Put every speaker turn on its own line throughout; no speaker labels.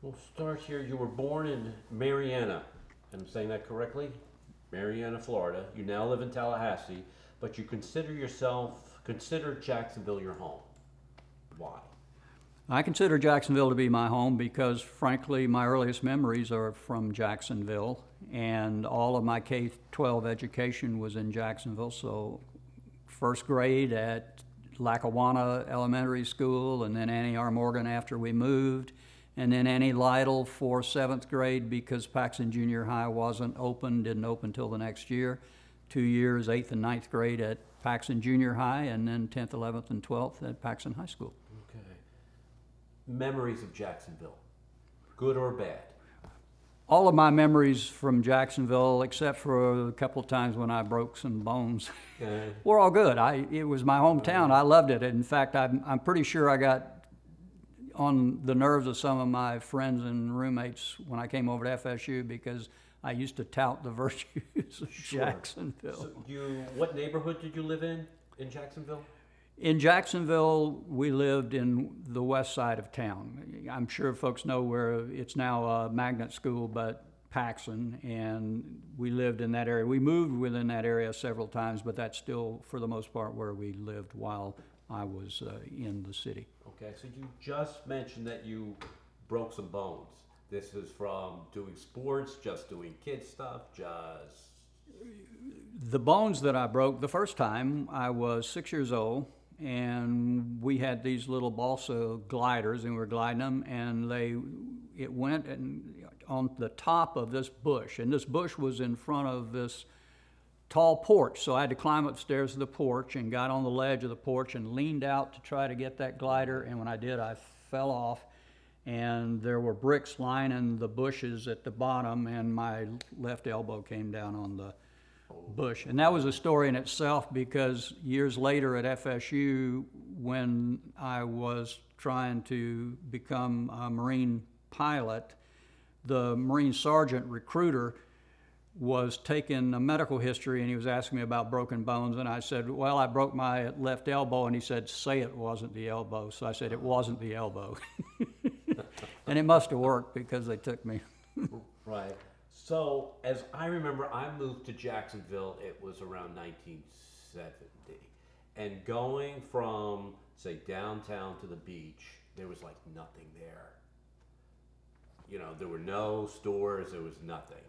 We'll start here. You were born in Marianna. I'm saying that correctly? Marianna, Florida. You now live in Tallahassee, but you consider Jacksonville your home. Why?
I consider Jacksonville to be my home because, frankly, my earliest memories are from Jacksonville, and all of my K-12 education was in Jacksonville. So, first grade at Lackawanna Elementary School, and then Annie R. Morgan after we moved, and then Annie Lytle for seventh grade because Paxson Junior High didn't open till the next year. 2 years, 8th and ninth grade at Paxson Junior High, and then 10th, 11th, and 12th at Paxson High School.
Okay. Memories of Jacksonville, good or bad?
All of my memories from Jacksonville, except for a couple of times when I broke some bones, were all good. It was my hometown. I loved it. In fact, I'm pretty sure I got on the nerves of some of my friends and roommates when I came over to FSU because I used to tout the virtues of Jacksonville.
So what neighborhood did you live in Jacksonville?
In Jacksonville, we lived in the west side of town. I'm sure folks know where it's now a magnet school, but Paxson, and we lived in that area. We moved within that area several times, but that's still, for the most part, where we lived while I was in the city.
Okay, so you just mentioned that you broke some bones. This is from doing sports, just doing kid stuff, just...
The bones that I broke the first time, I was 6 years old, and we had these little balsa gliders, and we were gliding them, and it went on the top of this bush, and this bush was in front of this tall porch, so I had to climb upstairs to the porch and got on the ledge of the porch and leaned out to try to get that glider, and when I did, I fell off, and there were bricks lining the bushes at the bottom, and my left elbow came down on the bush. And that was a story in itself because years later at FSU, when I was trying to become a Marine pilot, the Marine sergeant recruiter was taking a medical history and he was asking me about broken bones, and I said, well, I broke my left elbow, and he said, say it wasn't the elbow. So I said, it wasn't the elbow. And it must have worked because they took me.
Right. So, as I remember, I moved to Jacksonville, it was around 1970. And going from, say, downtown to the beach, there was like nothing there. You know, there were no stores, there was nothing.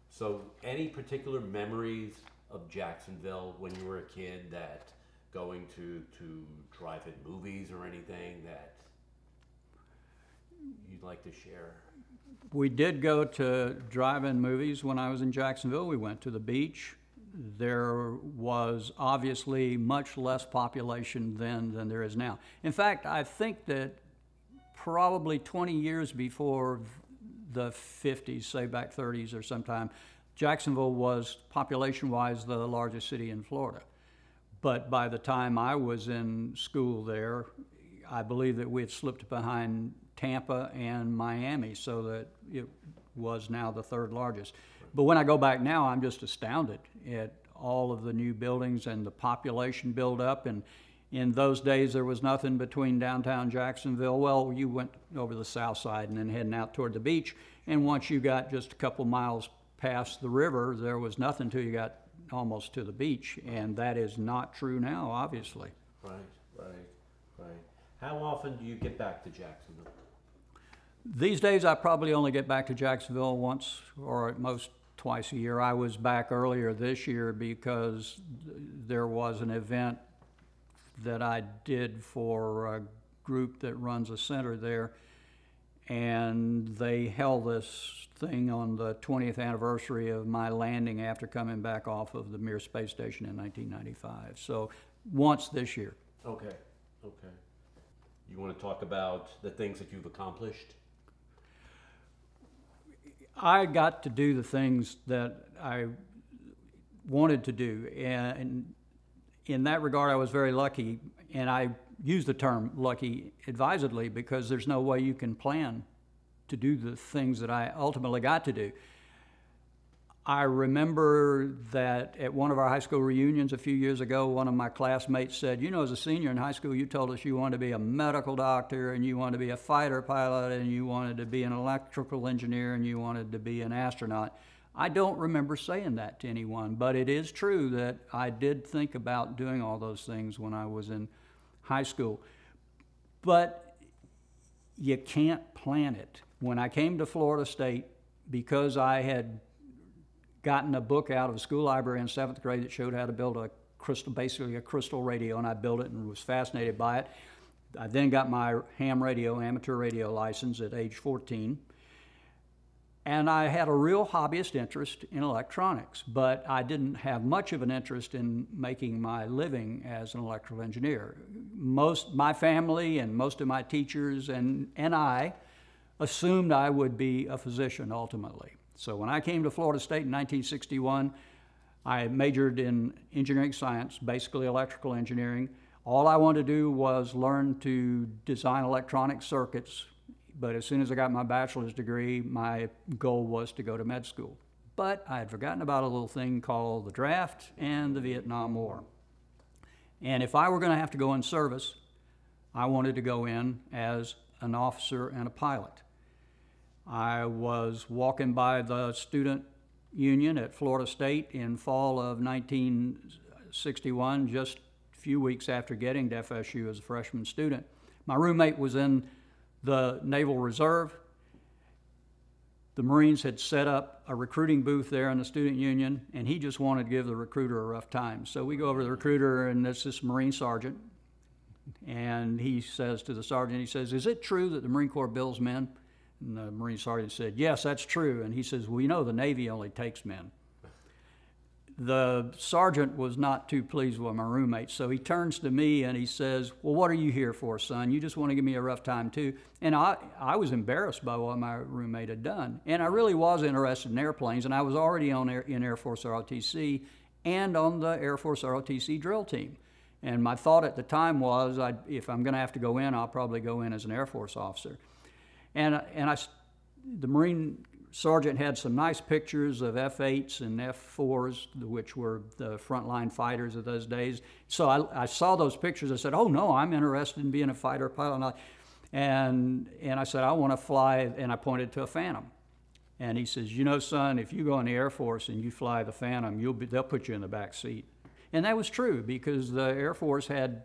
So, any particular memories of Jacksonville when you were a kid that going to drive-in movies or anything that you'd like to share?
We did go to drive-in movies when I was in Jacksonville. We went to the beach. There was obviously much less population then than there is now. In fact, I think that probably 20 years before the 50s, say back 30s or sometime, Jacksonville was population-wise the largest city in Florida. But by the time I was in school there, I believe that we had slipped behind Tampa and Miami, so that it was now the third largest. But when I go back now, I'm just astounded at all of the new buildings and the population buildup. And in those days, there was nothing between downtown Jacksonville. Well, you went over the south side and then heading out toward the beach. And once you got just a couple miles past the river, there was nothing till you got almost to the beach. And that is not true now, obviously.
Right. How often do you get back to Jacksonville?
These days, I probably only get back to Jacksonville once or at most twice a year. I was back earlier this year because there was an event that I did for a group that runs a center there, and they held this thing on the 20th anniversary of my landing after coming back off of the Mir space station in 1995. So once this year.
Okay. You want to talk about the things that you've accomplished?
I got to do the things that I wanted to do, and in that regard I was very lucky, and I use the term lucky advisedly because there's no way you can plan to do the things that I ultimately got to do. I remember that at one of our high school reunions a few years ago, one of my classmates said, you know, as a senior in high school, you told us you wanted to be a medical doctor, and you wanted to be a fighter pilot, and you wanted to be an electrical engineer, and you wanted to be an astronaut. I don't remember saying that to anyone, but it is true that I did think about doing all those things when I was in high school. But you can't plan it. When I came to Florida State, because I had gotten a book out of the school library in 7th grade that showed how to build basically a crystal radio, and I built it and was fascinated by it. I then got my amateur radio license at age 14. And I had a real hobbyist interest in electronics, but I didn't have much of an interest in making my living as an electrical engineer. My family and most of my teachers and I assumed I would be a physician ultimately. So when I came to Florida State in 1961, I majored in engineering science, basically electrical engineering. All I wanted to do was learn to design electronic circuits, but as soon as I got my bachelor's degree, my goal was to go to med school. But I had forgotten about a little thing called the draft and the Vietnam War. And if I were going to have to go in service, I wanted to go in as an officer and a pilot. I was walking by the student union at Florida State in fall of 1961, just a few weeks after getting to FSU as a freshman student. My roommate was in the Naval Reserve. The Marines had set up a recruiting booth there in the student union, and he just wanted to give the recruiter a rough time. So we go over to the recruiter, and it's this Marine sergeant, and he says to the sergeant, he says, "Is it true that the Marine Corps bills men?" And the Marine sergeant said, "Yes, that's true." And he says, "Well, you know, the Navy only takes men." The sergeant was not too pleased with my roommate, so he turns to me and he says, "Well, what are you here for, son? You just want to give me a rough time too?" And I was embarrassed by what my roommate had done. And I really was interested in airplanes, and I was already in Air Force ROTC and on the Air Force ROTC drill team. And my thought at the time was, if I'm going to have to go in, I'll probably go in as an Air Force officer. The Marine sergeant had some nice pictures of F-8s and F-4s, which were the frontline fighters of those days. So I saw those pictures. I said, "Oh no, I'm interested in being a fighter pilot." And I said, "I want to fly," and I pointed to a Phantom. And he says, "You know, son, if you go in the Air Force and you fly the Phantom, they'll put you in the back seat." And that was true, because the Air Force had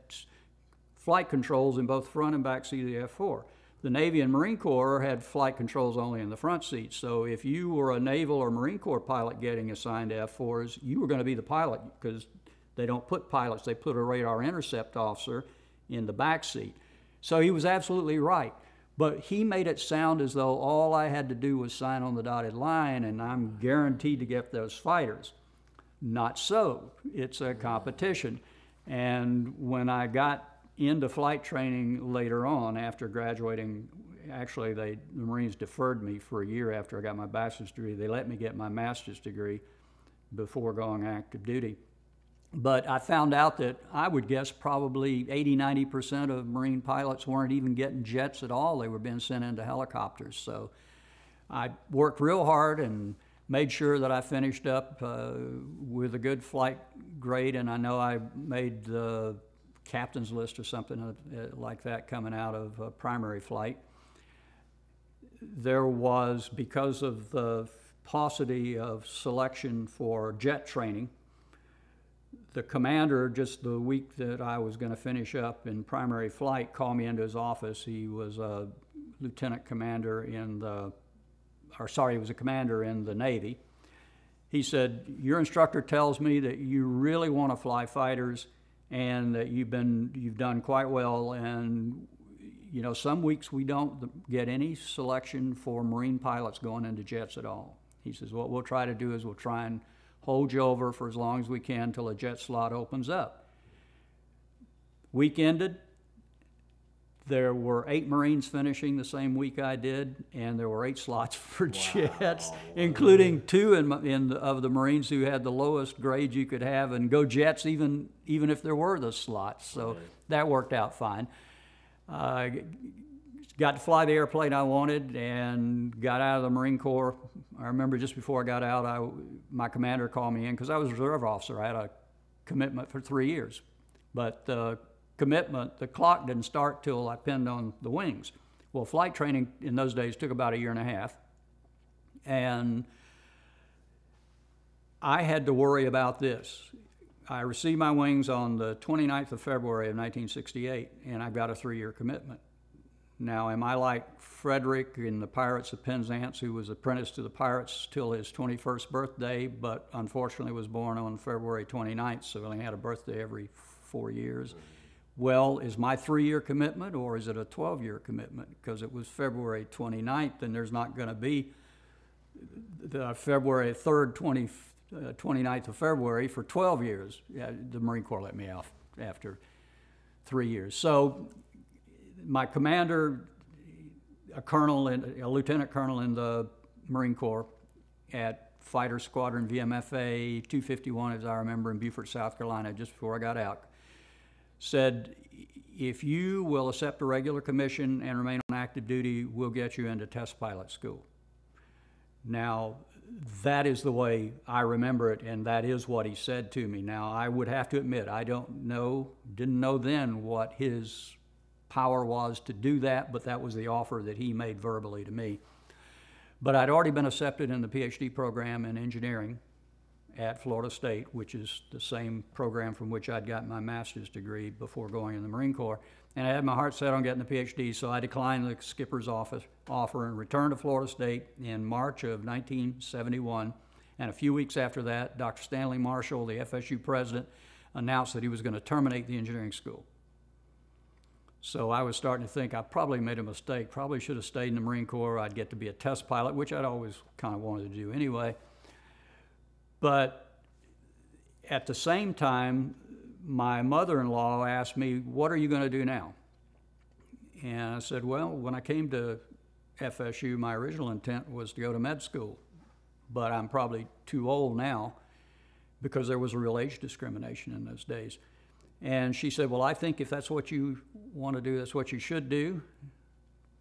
flight controls in both front and back seat of the F-4. The Navy and Marine Corps had flight controls only in the front seat. So if you were a Naval or Marine Corps pilot getting assigned to F-4s, you were going to be the pilot, because they don't put pilots, they put a radar intercept officer in the back seat. So he was absolutely right. But he made it sound as though all I had to do was sign on the dotted line and I'm guaranteed to get those fighters. Not so. It's a competition. And when I got into flight training later on after graduating, actually the Marines deferred me for a year after I got my bachelor's degree. They let me get my master's degree before going active duty. But I found out that I would guess probably 80–90% of Marine pilots weren't even getting jets at all. They were being sent into helicopters. So I worked real hard and made sure that I finished up with a good flight grade, and I know I made the captain's list or something like that coming out of primary flight. There was, because of the paucity of selection for jet training, the commander, just the week that I was going to finish up in primary flight, called me into his office. He was a lieutenant commander in the, he was a commander in the Navy. He said, "Your instructor tells me that you really want to fly fighters and that you've done quite well, and you know, some weeks we don't get any selection for Marine pilots going into jets at all." He says, "What we'll try to do is we'll try and hold you over for as long as we can until a jet slot opens up." Week ended. There were 8 Marines finishing the same week I did, and there were 8 slots for jets, including 2 of the Marines who had the lowest grade you could have and go jets even if there were the slots. So that worked out fine. got to fly the airplane I wanted and got out of the Marine Corps. I remember just before I got out, my commander called me in because I was a reserve officer. I had a commitment for 3 years. But the commitment, the clock didn't start till I pinned on the wings. Well, flight training in those days took about 1.5 years. And I had to worry about this. I received my wings on the 29th of February of 1968, and I got a 3-year commitment. Now, am I like Frederick in the Pirates of Penzance, who was apprenticed to the pirates till his 21st birthday, but unfortunately was born on February 29th, so only had a birthday every 4 years? Well, is my 3-year commitment, or is it a 12-year commitment? Because it was February 29th, and there's not going to be the February 3rd, 29th of February for 12 years. Yeah, the Marine Corps let me off after 3 years. So my commander, a lieutenant colonel in the Marine Corps at Fighter Squadron VMFA 251, as I remember, in Beaufort, South Carolina, just before I got out, said, if you will accept a regular commission and remain on active duty, we'll get you into test pilot school. Now, that is the way I remember it, and that is what he said to me. Now, I would have to admit, didn't know then what his power was to do that, but that was the offer that he made verbally to me. But I'd already been accepted in the PhD program in engineering at Florida State, which is the same program from which I'd gotten my master's degree before going in the Marine Corps. And I had my heart set on getting the PhD, so I declined the skipper's offer and returned to Florida State in March of 1971. And a few weeks after that, Dr. Stanley Marshall, the FSU president, announced that he was going to terminate the engineering school. So I was starting to think I probably made a mistake, probably should have stayed in the Marine Corps. I'd get to be a test pilot, which I'd always kind of wanted to do anyway. But at the same time, my mother-in-law asked me, what are you going to do now? And I said, well, when I came to FSU, my original intent was to go to med school, but I'm probably too old now because there was a real age discrimination in those days. And she said, well, I think if that's what you want to do, that's what you should do.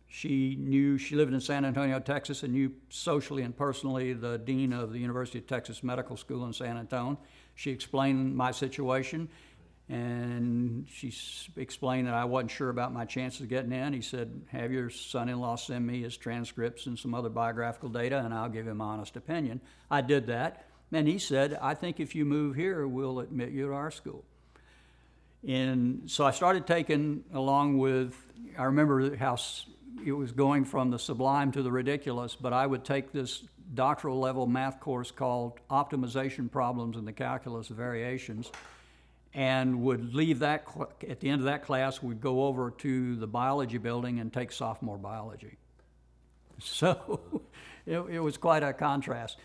She lived in San Antonio, Texas, and knew socially and personally the dean of the University of Texas Medical School in San Antonio. She explained my situation, and she explained that I wasn't sure about my chances of getting in. He said, have your son-in-law send me his transcripts and some other biographical data, and I'll give him my honest opinion. I did that, and he said, I think if you move here, we'll admit you to our school. And so I started taking, along with, I remember how it was going from the sublime to the ridiculous, but I would take this doctoral level math course called Optimization Problems in the Calculus of Variations, and would leave that, at the end of that class, we'd go over to the biology building and take sophomore biology. So it was quite a contrast.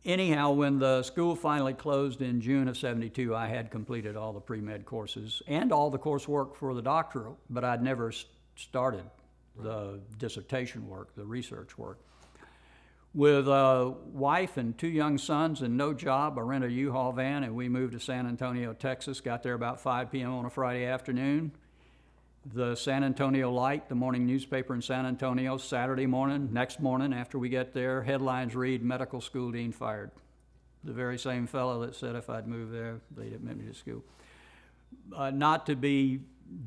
Anyhow, when the school finally closed in June of '72, I had completed all the pre-med courses and all the coursework for the doctoral, but I'd never started the dissertation work, the research work. With a wife and 2 young sons and no job, I rented a U-Haul van and we moved to San Antonio, Texas. Got there about 5 p.m. on a Friday afternoon. The San Antonio Light, the morning newspaper in San Antonio, Saturday morning, next morning after we get there, headlines read, medical school dean fired. The very same fellow that said if I'd moved there, they'd admit me to school. Not to be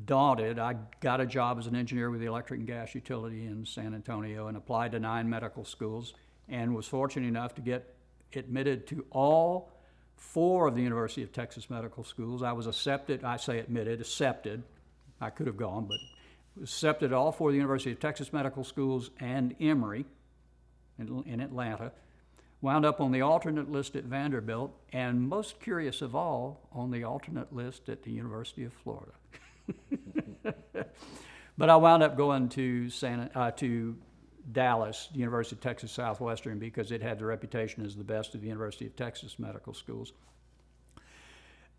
daunted, I got a job as an engineer with the electric and gas utility in San Antonio and applied to 9 medical schools and was fortunate enough to get admitted to all 4 of the University of Texas medical schools. I was accepted, I say admitted, accepted. I could have gone, but accepted at all 4 of the University of Texas medical schools and Emory in Atlanta. Wound up on the alternate list at Vanderbilt, and most curious of all, on the alternate list at the University of Florida. But I wound up going to Dallas, University of Texas Southwestern, because it had the reputation as the best of the University of Texas medical schools.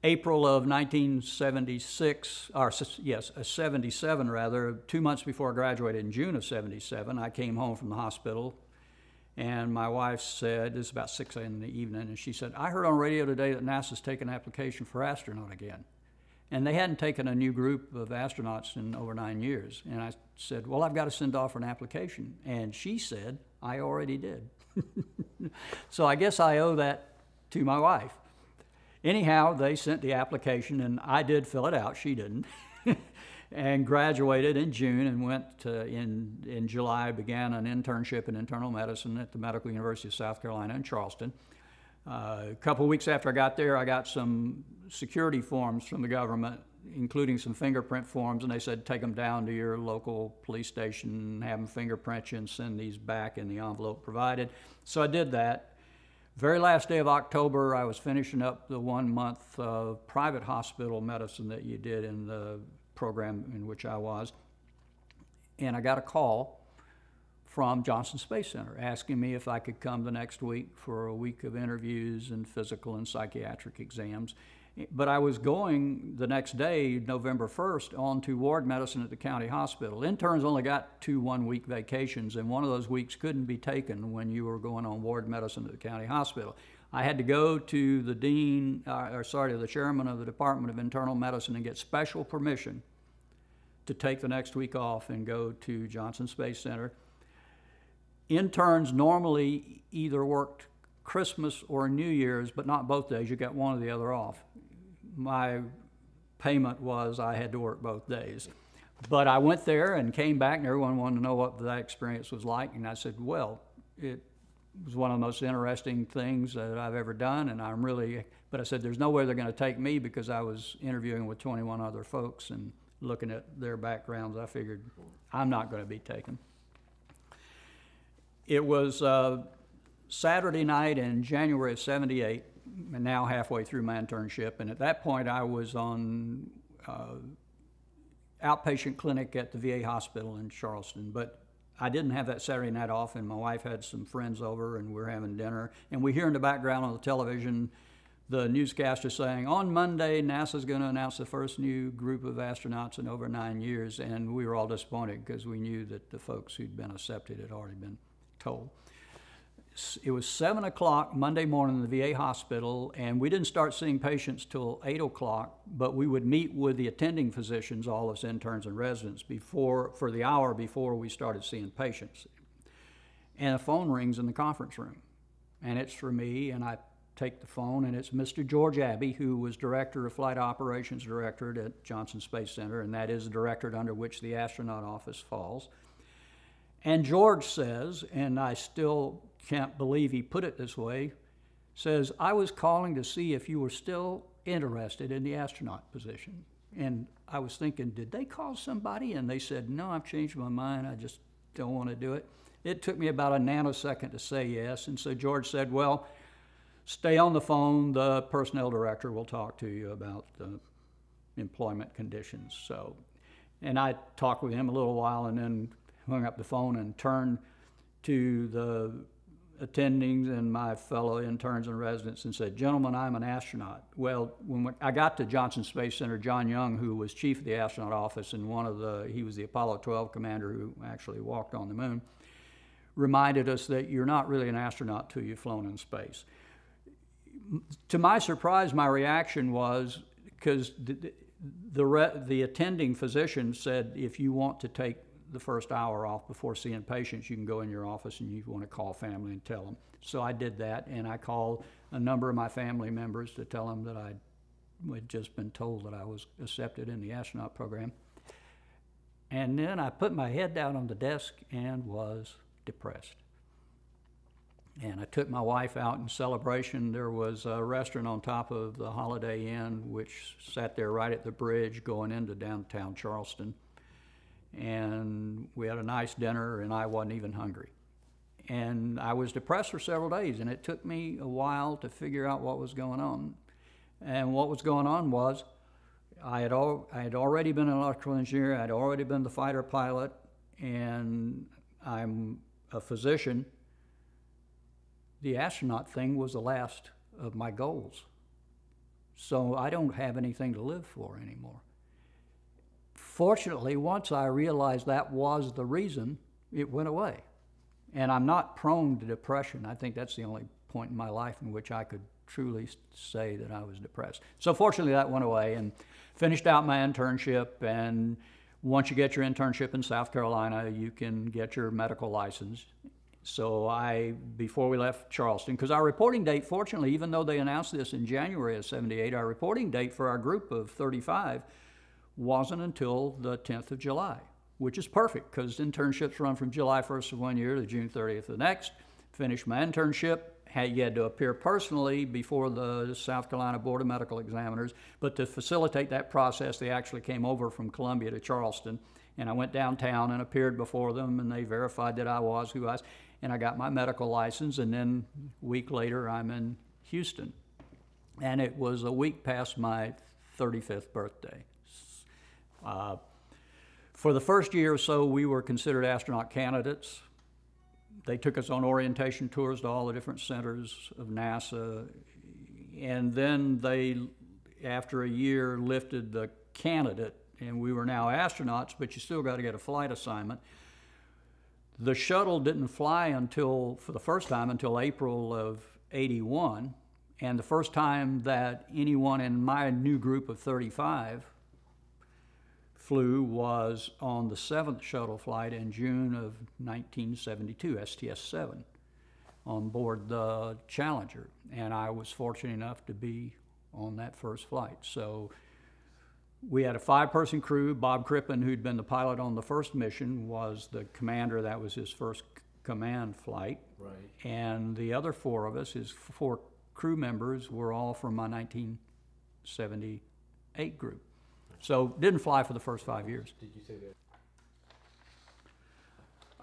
April of 1976, or yes, 77 rather, 2 months before I graduated in June of '77, I came home from the hospital, and my wife said, this is about 6 a.m. in the evening, and she said, I heard on radio today that NASA's taking an application for astronaut again. And they hadn't taken a new group of astronauts in over 9 years. And I said, well, I've got to send off an application. And she said, I already did. So I guess I owe that to my wife. Anyhow, they sent the application, and I did fill it out. She didn't. And graduated in June and went to, in July, began an internship in internal medicine at the Medical University of South Carolina in Charleston. A couple of weeks after I got there, I got some security forms from the government, including some fingerprint forms, and they said take them down to your local police station, have them fingerprint you, and send these back in the envelope provided. So I did that. Very last day of October, I was finishing up the 1 month of private hospital medicine that you did in the program in which I was, and I got a call from Johnson Space Center asking me if I could come the next week for a week of interviews and physical and psychiatric exams. But I was going the next day, November 1st, on to ward medicine at the county hospital. Interns only got 2 one-week vacations, and one of those weeks couldn't be taken when you were going on ward medicine at the county hospital. I had to go to the the chairman of the Department of Internal Medicine and get special permission to take the next week off and go to Johnson Space Center. Interns normally either worked Christmas or New Year's, but not both days. You got one or the other off. My payment was I had to work both days. But I went there and came back, and everyone wanted to know what that experience was like. And I said, well, it was one of the most interesting things that I've ever done, and but I said, there's no way they're going to take me, because I was interviewing with 21 other folks and looking at their backgrounds. I figured I'm not going to be taken. It was Saturday night in January of '78, and now halfway through my internship, and at that point I was on outpatient clinic at the VA hospital in Charleston, but I didn't have that Saturday night off, and my wife had some friends over, and we were having dinner, and we hear in the background on the television the newscaster saying, on Monday, NASA's going to announce the first new group of astronauts in over 9 years, and we were all disappointed because we knew that the folks who'd been accepted had already been told. It was 7 o'clock Monday morning in the VA hospital, and we didn't start seeing patients till 8 o'clock, but we would meet with the attending physicians, all us interns and residents, for the hour before we started seeing patients. And a phone rings in the conference room, and it's for me, and I take the phone, and it's Mr. George Abbey, who was Director of Flight Operations Directorate at Johnson Space Center, and that is the directorate under which the astronaut office falls. And George says, and I still can't believe he put it this way, says, I was calling to see if you were still interested in the astronaut position. And I was thinking, did they call somebody? And they said, no, I've changed my mind, I just don't want to do it. It took me about a nanosecond to say yes, and so George said, well, stay on the phone, the personnel director will talk to you about the employment conditions. So, and I talked with him a little while and then hung up the phone and turned to the attendings and my fellow interns and residents and said, gentlemen, I'm an astronaut. Well, when I got to Johnson Space Center, John Young, who was chief of the astronaut office and he was the Apollo 12 commander who actually walked on the moon, reminded us that you're not really an astronaut till you've flown in space. To my surprise, my reaction was, because the attending physician said, if you want to take the first hour off before seeing patients, you can go in your office and you want to call family and tell them. So I did that, and I called a number of my family members to tell them that I had just been told that I was accepted in the astronaut program. And then I put my head down on the desk and was depressed. And I took my wife out in celebration. There was a restaurant on top of the Holiday Inn, which sat there right at the bridge going into downtown Charleston. And we had a nice dinner, and I wasn't even hungry. And I was depressed for several days, and it took me a while to figure out what was going on. And what was going on was I had already been an electrical engineer, I'd already been the fighter pilot, and I'm a physician. The astronaut thing was the last of my goals. So I don't have anything to live for anymore. Fortunately, once I realized that was the reason, it went away. And I'm not prone to depression. I think that's the only point in my life in which I could truly say that I was depressed. So fortunately that went away, and finished out my internship. And once you get your internship in South Carolina, you can get your medical license. So before we left Charleston, because our reporting date, fortunately, even though they announced this in January of '78, our reporting date for our group of 35 wasn't until the 10th of July, which is perfect because internships run from July 1st of one year to June 30th of the next. Finished my internship. You had to appear personally before the South Carolina Board of Medical Examiners, but to facilitate that process, they actually came over from Columbia to Charleston, and I went downtown and appeared before them, and they verified that I was who I was, and I got my medical license, and then a week later, I'm in Houston. And it was a week past my 35th birthday. For the first year or so, we were considered astronaut candidates. They took us on orientation tours to all the different centers of NASA, and then they, after a year, lifted the candidate, and we were now astronauts, but you still got to get a flight assignment. The shuttle didn't fly for the first time until April of '81, and the first time that anyone in my new group of 35 flew was on the 7th shuttle flight in June of 1972, STS-7, on board the Challenger. And I was fortunate enough to be on that first flight. So we had a 5-person crew. Bob Crippen, who'd been the pilot on the first mission, was the commander. That was his first command flight.
Right.
And the other 4 of us, his 4 crew members, were all from my 1978 group. So didn't fly for the first 5 years.
Did you say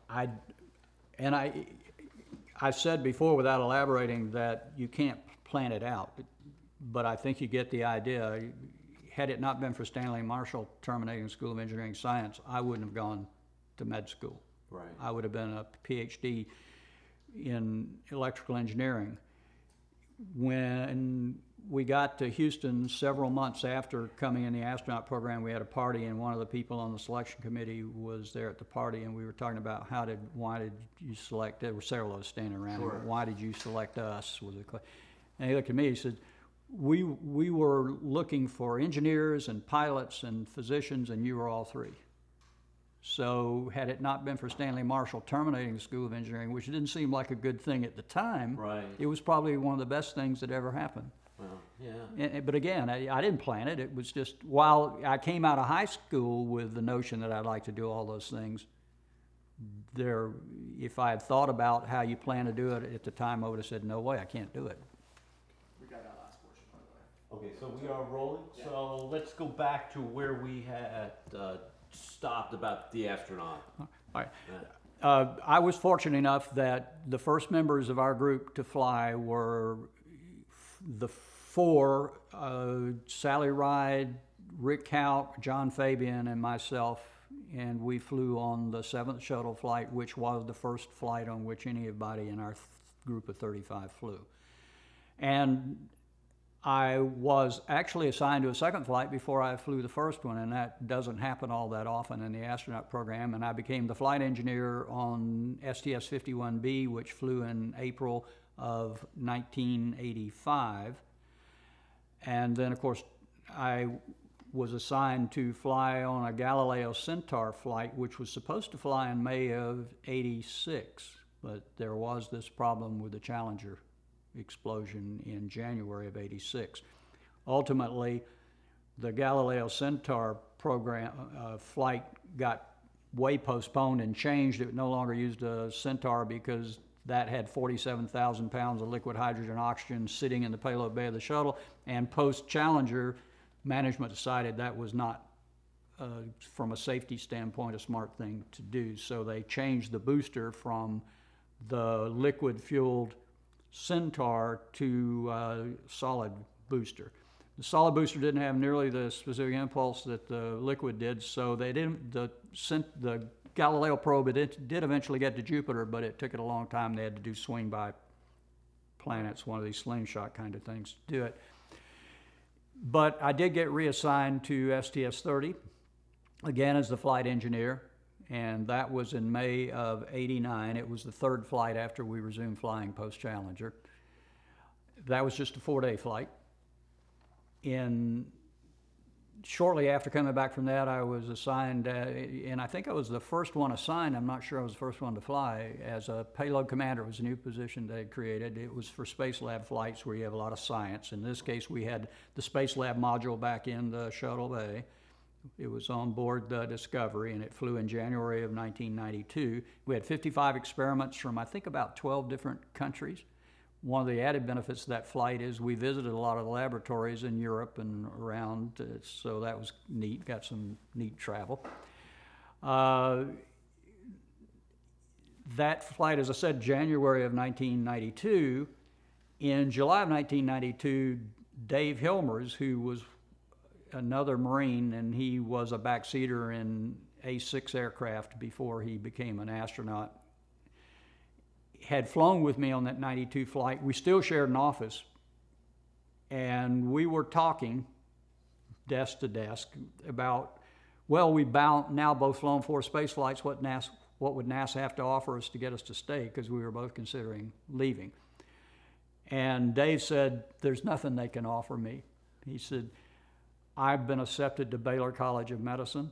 that?
I said before, without elaborating, that you can't plan it out, but I think you get the idea. Had it not been for Stanley Marshall terminating the School of Engineering Science, I wouldn't have gone to med school.
Right.
I would have been a PhD in electrical engineering. When we got to Houston several months after coming in the astronaut program, we had a party, and one of the people on the selection committee was there at the party, and we were talking about why did you select, there were several of us standing around,
Sure.
why did you select us? And he looked at me, he said, we were looking for engineers and pilots and physicians, and you were all 3. So had it not been for Stanley Marshall terminating the School of Engineering, which didn't seem like a good thing at the time,
Right.
it was probably one of the best things that ever happened.
Well, yeah.
But again, I didn't plan it. It was just, while I came out of high school with the notion that I'd like to do all those things, if I had thought about how you plan to do it at the time, I would have said, no way, I can't do it.
We got that last portion, by the way.
Okay, so we are rolling.
Yeah.
So let's go back to where we had stopped about the astronaut.
All right. I was fortunate enough that the first members of our group to fly were the 4, Sally Ride, Rick Houck, John Fabian, and myself, and we flew on the 7th shuttle flight, which was the first flight on which anybody in our group of 35 flew. And I was actually assigned to a second flight before I flew the first one, and that doesn't happen all that often in the astronaut program, and I became the flight engineer on STS-51B, which flew in April of 1985. And then, of course, I was assigned to fly on a Galileo Centaur flight, which was supposed to fly in May of '86, but there was this problem with the Challenger explosion in January of '86. Ultimately, the Galileo Centaur program flight got way postponed and changed. It no longer used a Centaur because that had 47,000 pounds of liquid hydrogen oxygen sitting in the payload bay of the shuttle, and post-Challenger, management decided that was not, from a safety standpoint, a smart thing to do. So they changed the booster from the liquid-fueled Centaur to solid booster. The solid booster didn't have nearly the specific impulse that the liquid did, so they didn't, the Galileo probe, it did eventually get to Jupiter, but it took it a long time. They had to do swing by planets, one of these slingshot kind of things to do it. But I did get reassigned to STS-30, again as the flight engineer, and that was in May of '89. It was the 3rd flight after we resumed flying post-Challenger. That was just a 4-day flight. Shortly after coming back from that, I was assigned, and I think I was the first one assigned, I'm not sure I was the first one to fly, as a payload commander. It was a new position they had created. It was for Space Lab flights where you have a lot of science. In this case, we had the Space Lab module back in the shuttle bay. It was on board the Discovery, and it flew in January of 1992. We had 55 experiments from, I think, about 12 different countries. One of the added benefits of that flight is we visited a lot of the laboratories in Europe and around, so that was neat, got some neat travel. That flight, as I said, January of 1992. In July of 1992, Dave Hilmers, who was another Marine, and he was a backseater in A-6 aircraft before he became an astronaut, had flown with me on that 92 flight. We still shared an office, and we were talking desk to desk about, well, we've now both flown 4 space flights. What would NASA have to offer us to get us to stay? Because we were both considering leaving. And Dave said, there's nothing they can offer me. He said, I've been accepted to Baylor College of Medicine,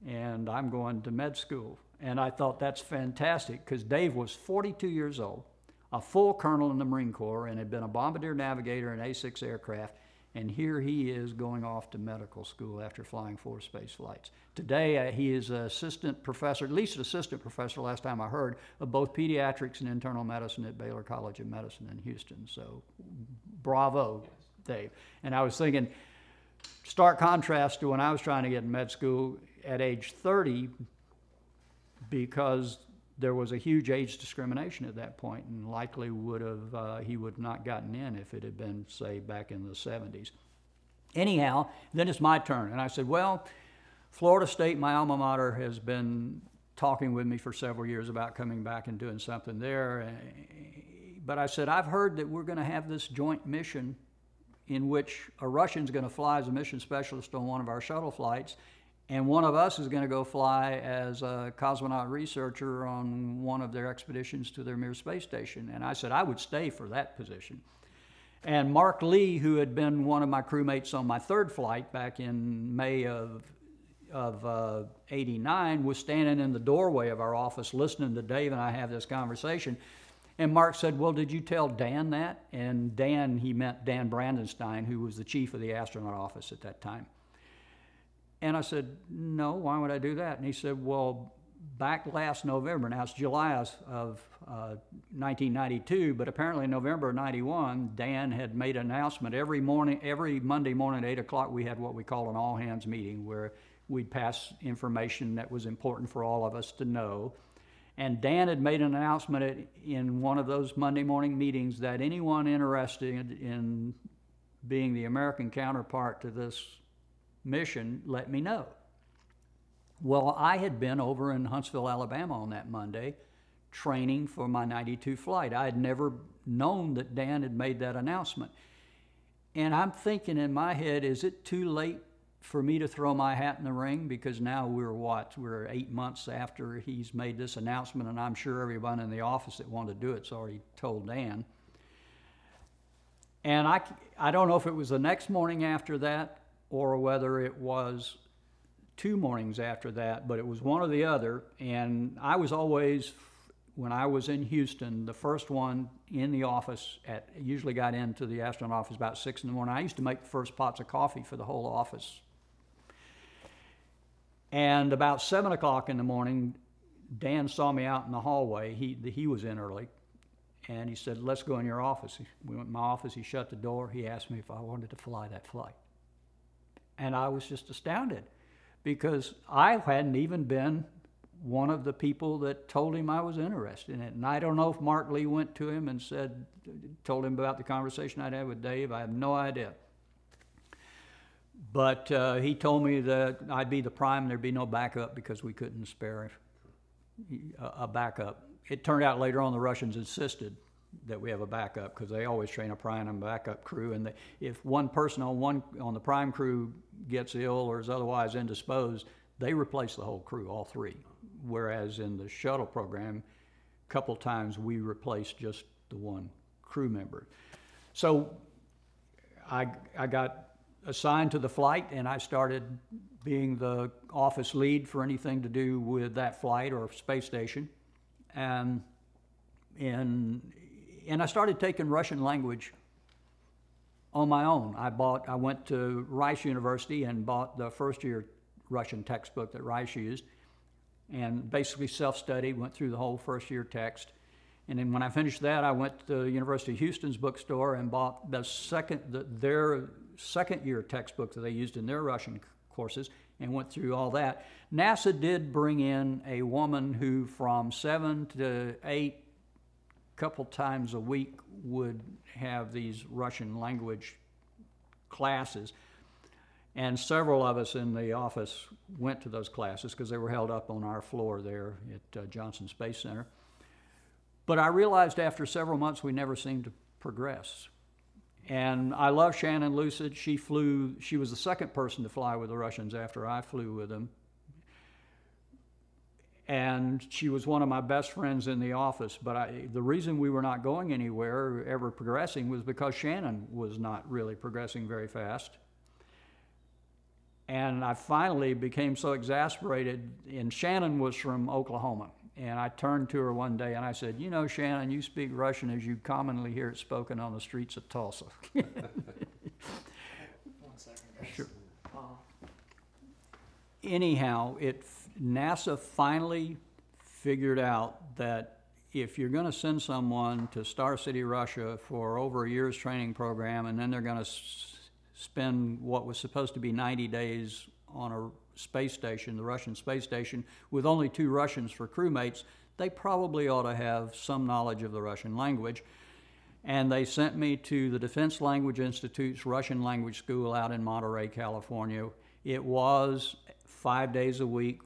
and I'm going to med school. And I thought that's fantastic, because Dave was 42 years old, a full colonel in the Marine Corps, and had been a bombardier navigator in A-6 aircraft, and here he is going off to medical school after flying 4 space flights. Today, he is an assistant professor, at least an assistant professor last time I heard, of both pediatrics and internal medicine at Baylor College of Medicine in Houston. So bravo, Dave. And I was thinking, stark contrast to when I was trying to get in med school at age 30, because there was a huge age discrimination at that point, and likely he would have not gotten in if it had been, say, back in the 70s. Anyhow, then it's my turn, and I said, well, Florida State, my alma mater, has been talking with me for several years about coming back and doing something there. But I said, I've heard that we're going to have this joint mission in which a Russian's going to fly as a mission specialist on one of our shuttle flights, and one of us is going to go fly as a cosmonaut researcher on one of their expeditions to their Mir space station. And I said I would stay for that position. And Mark Lee, who had been one of my crewmates on my 3rd flight back in May of '89, was standing in the doorway of our office listening to Dave and I have this conversation. And Mark said, well, did you tell Dan that? And Dan, he meant Dan Brandenstein, who was the chief of the astronaut office at that time. And I said, no, why would I do that? And he said, well, back last November, now it's July of 1992, but apparently in November of '91, Dan had made an announcement every Monday morning at 8 o'clock, we had what we call an all-hands meeting where we'd pass information that was important for all of us to know. And Dan had made an announcement in one of those Monday morning meetings that anyone interested in being the American counterpart to this mission, let me know. Well, I had been over in Huntsville, Alabama on that Monday training for my 92 flight. I had never known that Dan had made that announcement. And I'm thinking in my head, is it too late for me to throw my hat in the ring? Because now we're 8 months after he's made this announcement, and I'm sure everyone in the office that wanted to do it's already told Dan. And I don't know if it was the next morning after that or whether it was 2 mornings after that, but it was one or the other. And I was always, when I was in Houston, the first one in the office, usually got into the astronaut office about 6 in the morning. I used to make the first pots of coffee for the whole office. And about 7 o'clock in the morning, Dan saw me out in the hallway. He was in early. And he said, let's go in your office. We went in my office, he shut the door. He asked me if I wanted to fly that flight. And I was just astounded because I hadn't even been one of the people that told him I was interested in it. And I don't know if Mark Lee went to him and told him about the conversation I'd had with Dave. I have no idea. But he told me that I'd be the prime and there'd be no backup because we couldn't spare a backup. It turned out later on the Russians insisted that we have a backup because they always train a prime and backup crew. And if one person on the prime crew gets ill or is otherwise indisposed, they replace the whole crew, all 3. Whereas in the shuttle program, a couple times we replaced just the one crew member. So I got assigned to the flight, and I started being the office lead for anything to do with that flight or space station. And I started taking Russian language on my own. I went to Rice University and bought the first year Russian textbook that Rice used, and basically self-studied, went through the whole first year text. And then when I finished that, I went to the University of Houston's bookstore and bought their second year textbook that they used in their Russian courses, and went through all that. NASA did bring in a woman who from 7 to 8, couple times a week, would have these Russian language classes. And several of us in the office went to those classes because they were held up on our floor there at Johnson Space Center. But I realized after several months we never seemed to progress. And I love Shannon Lucid. She was the second person to fly with the Russians after I flew with them. And she was one of my best friends in the office. But the reason we were not going anywhere, ever progressing, was because Shannon was not really progressing very fast. And I finally became so exasperated, and Shannon was from Oklahoma. And I turned to her one day and I said, "You know, Shannon, you speak Russian as you commonly hear it spoken on the streets of Tulsa."
1 second, guys.
Sure. Anyhow, NASA finally figured out that if you're going to send someone to Star City, Russia for over a year's training program, and then they're going to spend what was supposed to be 90 days on a space station, the Russian space station, with only 2 Russians for crewmates, they probably ought to have some knowledge of the Russian language. And they sent me to the Defense Language Institute's Russian language school out in Monterey, California. It was 5 days a week,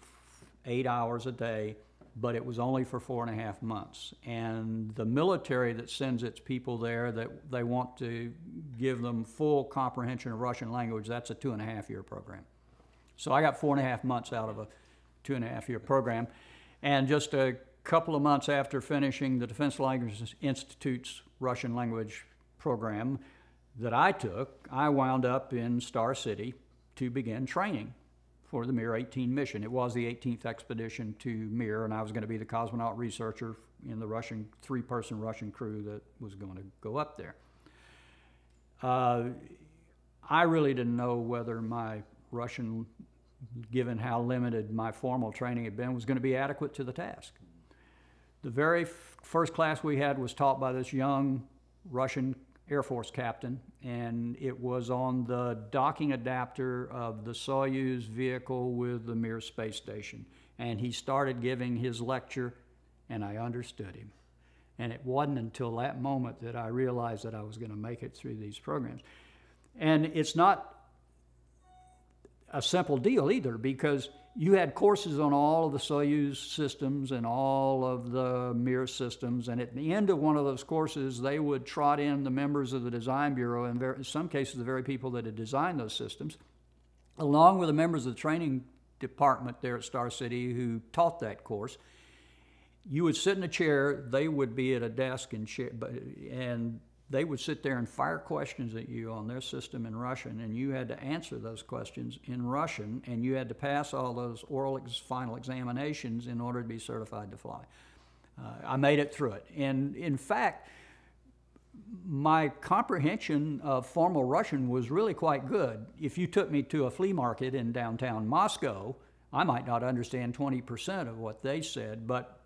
8 hours a day, but it was only for 4.5 months. And the military that sends its people there, that they want to give them full comprehension of Russian language, that's a 2.5-year program. So I got 4.5 months out of a 2.5-year program. And just a couple of months after finishing the Defense Language Institute's Russian language program that I took, I wound up in Star City to begin training for the Mir 18 mission. It was the 18th expedition to Mir, and I was going to be the cosmonaut researcher in the 3-person Russian crew that was going to go up there. I really didn't know whether my Russian, given how limited my formal training had been, was going to be adequate to the task. The very first class we had was taught by this young Russian Air Force captain, and it was on the docking adapter of the Soyuz vehicle with the Mir space station. And he started giving his lecture, and I understood him. And it wasn't until that moment that I realized that I was going to make it through these programs. And it's not a simple deal either, because you had courses on all of the Soyuz systems and all of the Mir systems, and at the end of one of those courses, they would trot in the members of the design bureau, and in some cases the very people that had designed those systems, along with the members of the training department there at Star City who taught that course. You would sit in a chair, they would be at a desk and they would sit there and fire questions at you on their system in Russian, and you had to answer those questions in Russian, and you had to pass all those oral final examinations in order to be certified to fly. I made it through it. And in fact, my comprehension of formal Russian was really quite good. If you took me to a flea market in downtown Moscow, I might not understand 20% of what they said, but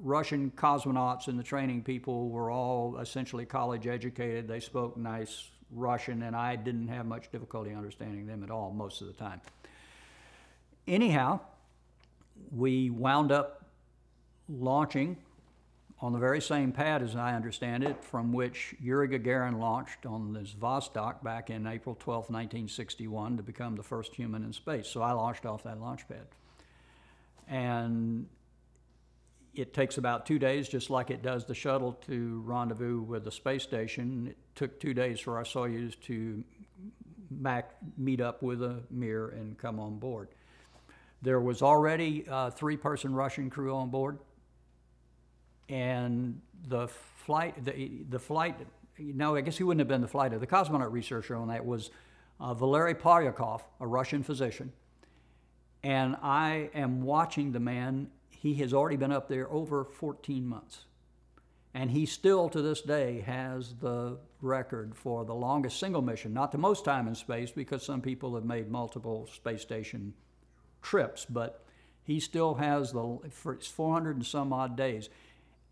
Russian cosmonauts and the training people were all essentially college educated. They spoke nice Russian, and I didn't have much difficulty understanding them at all most of the time. Anyhow, we wound up launching on the very same pad, as I understand it, from which Yuri Gagarin launched on this Vostok back in April 12, 1961, to become the first human in space. So I launched off that launch pad. And it takes about 2 days, just like it does the shuttle, to rendezvous with the space station. It took 2 days for our Soyuz to meet up with a Mir and come on board. There was already a 3-person Russian crew on board, and the flight no, I guess he wouldn't have been the flight leader. The cosmonaut researcher on that was Valery Polyakov, a Russian physician. And I am watching the man. He has already been up there over 14 months. And he still, to this day, has the record for the longest single mission. Not the most time in space, because some people have made multiple space station trips, but he still has for 400 and some odd days.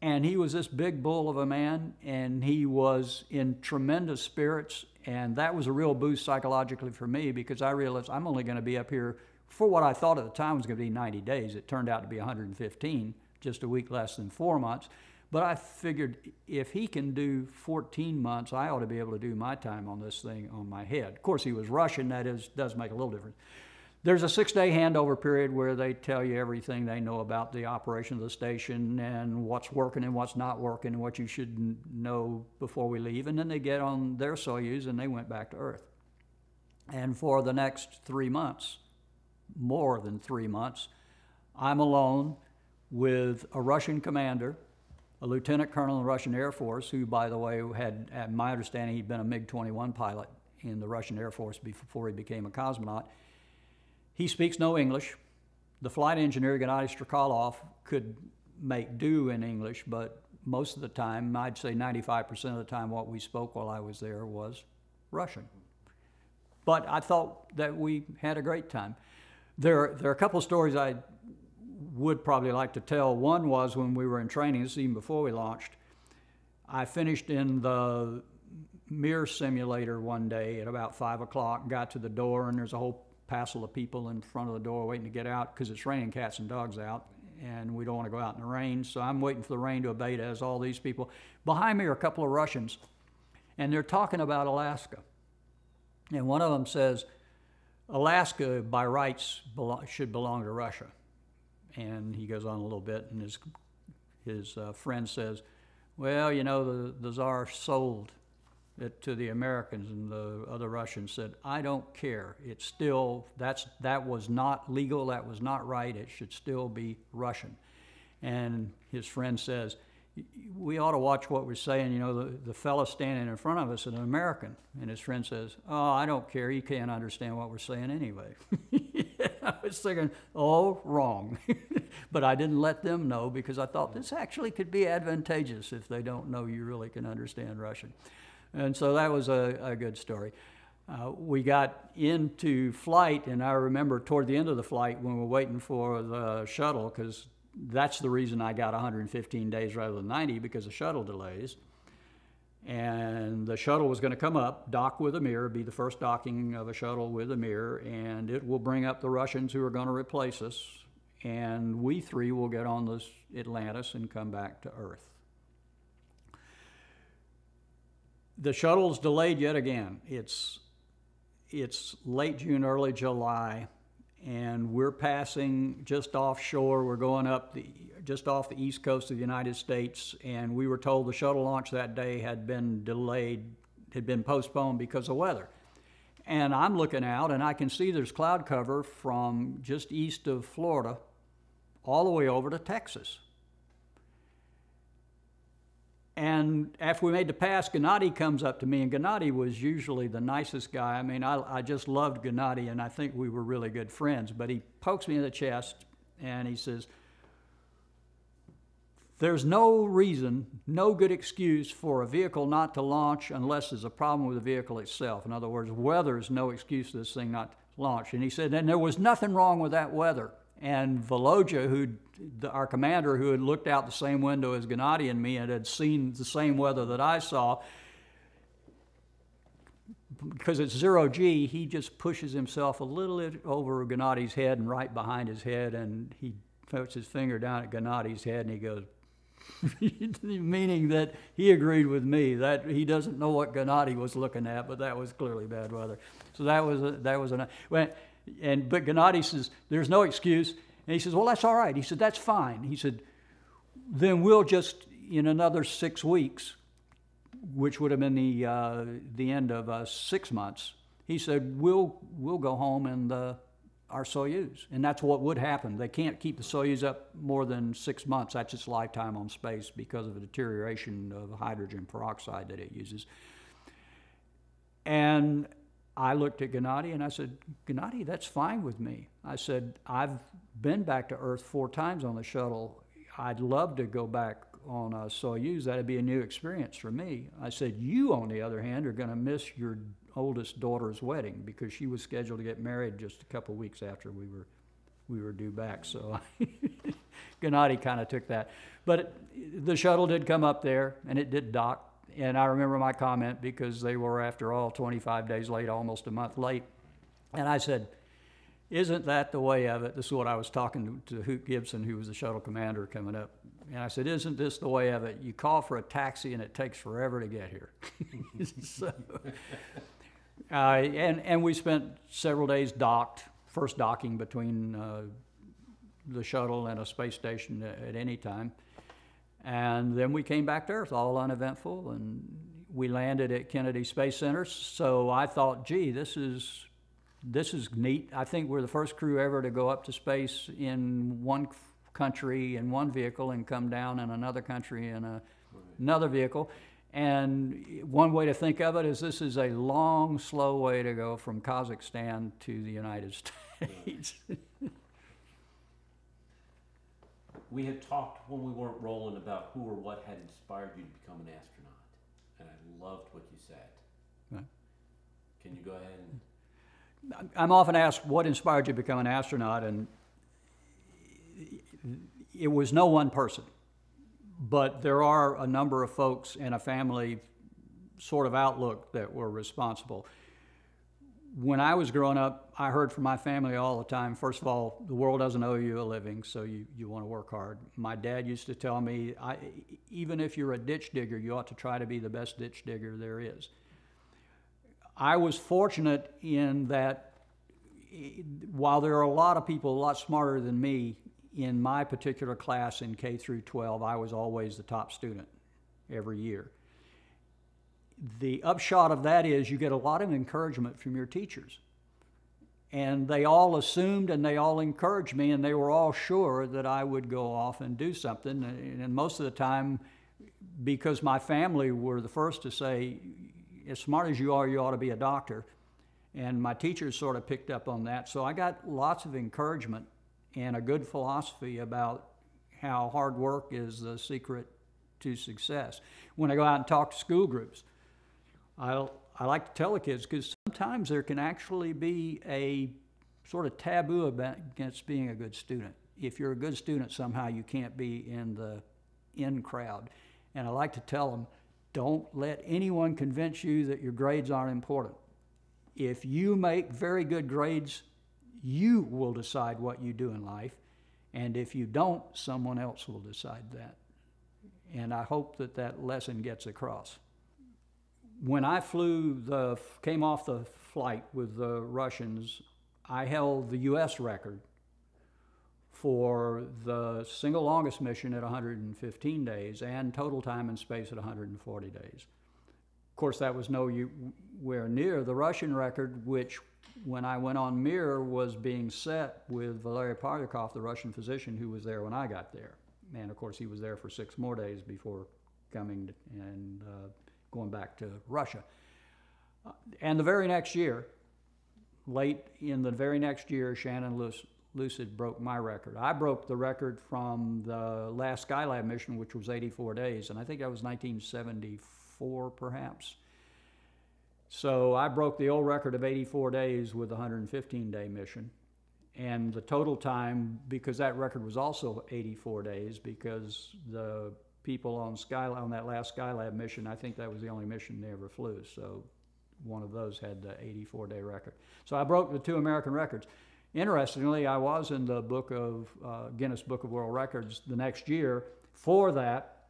And he was this big bull of a man, and he was in tremendous spirits, and that was a real boost psychologically for me, because I realized I'm only going to be up here for what I thought at the time was going to be 90 days. It turned out to be 115, just a week less than 4 months. But I figured if he can do 14 months, I ought to be able to do my time on this thing on my head. Of course, he was Russian. That does make a little difference. There's a 6-day handover period where they tell you everything they know about the operation of the station and what's working and what's not working and what you should know before we leave. And then they get on their Soyuz and they went back to Earth. And for the next 3 months, more than 3 months, I'm alone with a Russian commander, a lieutenant colonel in the Russian Air Force, who, by the way, had, at my understanding, he'd been a MiG-21 pilot in the Russian Air Force before he became a cosmonaut. He speaks no English. The flight engineer, Gennady Strikalov, could make do in English, but most of the time, I'd say 95% of the time, what we spoke while I was there was Russian. But I thought that we had a great time. There are a couple of stories I would probably like to tell. One was when we were in training, this is even before we launched. I finished in the mirror simulator one day at about 5 o'clock, got to the door, and there's a whole passel of people in front of the door waiting to get out because it's raining cats and dogs out, and we don't want to go out in the rain. So I'm waiting for the rain to abate, as all these people. Behind me are a couple of Russians, and they're talking about Alaska. And one of them says, Alaska, by rights, should belong to Russia. And he goes on a little bit, and his friend says, well, you know, the Tsar sold it to the Americans. And the other Russian said, I don't care. It's still, that was not legal, that was not right, it should still be Russian. And his friend says, we ought to watch what we're saying. You know, the fellow standing in front of us is an American. And his friend says, oh, I don't care. He can't understand what we're saying anyway. I was thinking, oh, wrong. But I didn't let them know, because I thought this actually could be advantageous if they don't know you really can understand Russian. And so that was a good story. We got into flight, and I remember toward the end of the flight when we were waiting for the shuttle, because that's the reason I got 115 days rather than 90, because of shuttle delays. And the shuttle was going to come up, dock with a mirror, be the first docking of a shuttle with a mirror, and it will bring up the Russians who are going to replace us, and we three will get on this Atlantis and come back to Earth. The shuttle's delayed yet again. It's late June, early July, and we're passing just offshore. We're going up just off the east coast of the United States, and we were told the shuttle launch that day had been delayed, had been postponed because of weather. And I'm looking out, and I can see there's cloud cover from just east of Florida all the way over to Texas. And after we made the pass, Gennady comes up to me, and Gennady was usually the nicest guy. I mean, I just loved Gennady, and I think we were really good friends. But he pokes me in the chest, and he says, there's no reason, no good excuse for a vehicle not to launch unless there's a problem with the vehicle itself. In other words, weather is no excuse for this thing not to launch. And he said, and there was nothing wrong with that weather. And Volodya, our commander, who had looked out the same window as Gennady and me and had seen the same weather that I saw, because it's 0G, he just pushes himself a little bit over Gennady's head and right behind his head, and he puts his finger down at Gennady's head, and he goes, meaning that he agreed with me, that he doesn't know what Gennady was looking at, but that was clearly bad weather. So but Gennady says, there's no excuse. And he says, well, that's all right. He said, that's fine. He said, then we'll just, in another 6 weeks, which would have been the end of 6 months, he said, we'll go home and the our Soyuz. And that's what would happen. They can't keep the Soyuz up more than 6 months. That's its lifetime on space because of the deterioration of hydrogen peroxide that it uses. And I looked at Gennady and I said, Gennady, that's fine with me. I said, I've been back to Earth 4 times on the shuttle. I'd love to go back on a Soyuz. That'd be a new experience for me. I said, you, on the other hand, are going to miss your oldest daughter's wedding because she was scheduled to get married just a couple of weeks after we were due back. So Gennady kind of took that. But the shuttle did come up there and it did dock. And I remember my comment because they were, after all, 25 days late, almost a month late. And I said, isn't that the way of it? This is what I was talking to Hoot Gibson, who was the shuttle commander coming up. And I said, isn't this the way of it? You call for a taxi and it takes forever to get here. So, and we spent several days docked, first docking between the shuttle and a space station at any time. And then we came back to Earth, all uneventful, and we landed at Kennedy Space Center. So I thought, gee, this is neat. I think we're the first crew ever to go up to space in one country in one vehicle and come down in another country in another vehicle. And one way to think of it is this is a long, slow way to go from Kazakhstan to the United States.
We had talked when we weren't rolling about who or what had inspired you to become an astronaut, and I loved what you said.
Right.
Can you go ahead and...
I'm often asked what inspired you to become an astronaut, and it was no one person, but there are a number of folks and a family sort of outlook that were responsible. When I was growing up, I heard from my family all the time, first of all, the world doesn't owe you a living, so you want to work hard. My dad used to tell me, even if you're a ditch digger, you ought to try to be the best ditch digger there is. I was fortunate in that while there are a lot of people a lot smarter than me, in my particular class in K through 12, I was always the top student every year. The upshot of that is you get a lot of encouragement from your teachers. And they all assumed and they all encouraged me, and they were all sure that I would go off and do something. And most of the time, because my family were the first to say, as smart as you are, you ought to be a doctor. And my teachers sort of picked up on that. So I got lots of encouragement and a good philosophy about how hard work is the secret to success. When I go out and talk to school groups, I like to tell the kids, because sometimes there can actually be a sort of taboo against being a good student. If you're a good student, somehow you can't be in the in crowd. And I like to tell them, don't let anyone convince you that your grades aren't important. If you make very good grades, you will decide what you do in life. And if you don't, someone else will decide that. And I hope that that lesson gets across. When I came off the flight with the Russians, I held the US record for the single longest mission at 115 days and total time in space at 140 days. Of course, that was nowhere near the Russian record, which when I went on Mir was being set with Valery Pardyakov, the Russian physician who was there when I got there. And of course, he was there for 6 more days before coming and going back to Russia. And the very next year, late in the very next year, Shannon Lucid broke my record. I broke the record from the last Skylab mission, which was 84 days, and I think that was 1974 perhaps. So I broke the old record of 84 days with the 115-day mission. And the total time, because that record was also 84 days, because the people on that last Skylab mission, I think that was the only mission they ever flew. So one of those had the 84-day record. So I broke the 2 American records. Interestingly, I was in the Guinness Book of World Records the next year for that,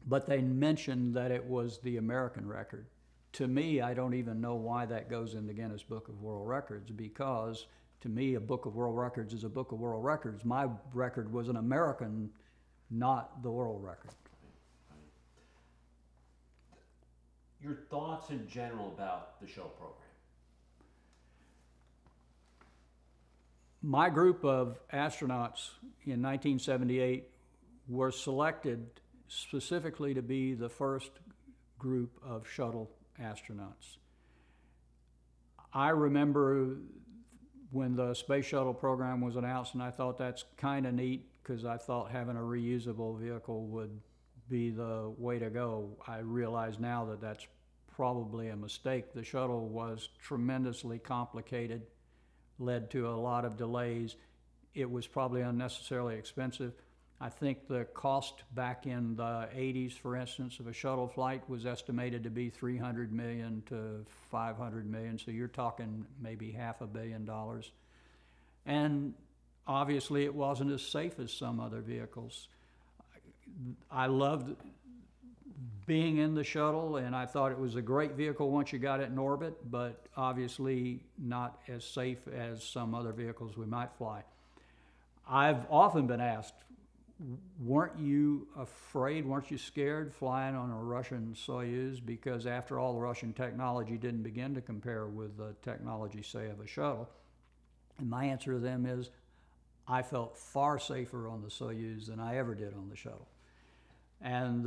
but they mentioned that it was the American record. To me, I don't even know why that goes in the Guinness Book of World Records, because to me, a Book of World Records is a Book of World Records. My record was an American, not the world record.
Your thoughts in general about the show program?
My group of astronauts in 1978 were selected specifically to be the first group of shuttle astronauts. I remember when the space shuttle program was announced, and I thought that's kind of neat because I thought having a reusable vehicle would be the way to go. I realize now that that's probably a mistake. The shuttle was tremendously complicated, led to a lot of delays. It was probably unnecessarily expensive. I think the cost back in the 80s, for instance, of a shuttle flight was estimated to be $300 million to $500 million, so you're talking maybe $500 million. And obviously it wasn't as safe as some other vehicles. I loved being in the shuttle, and I thought it was a great vehicle once you got it in orbit, but obviously not as safe as some other vehicles we might fly. I've often been asked, weren't you afraid, weren't you scared flying on a Russian Soyuz? Because after all, the Russian technology didn't begin to compare with the technology, say, of a shuttle. And my answer to them is, I felt far safer on the Soyuz than I ever did on the shuttle. And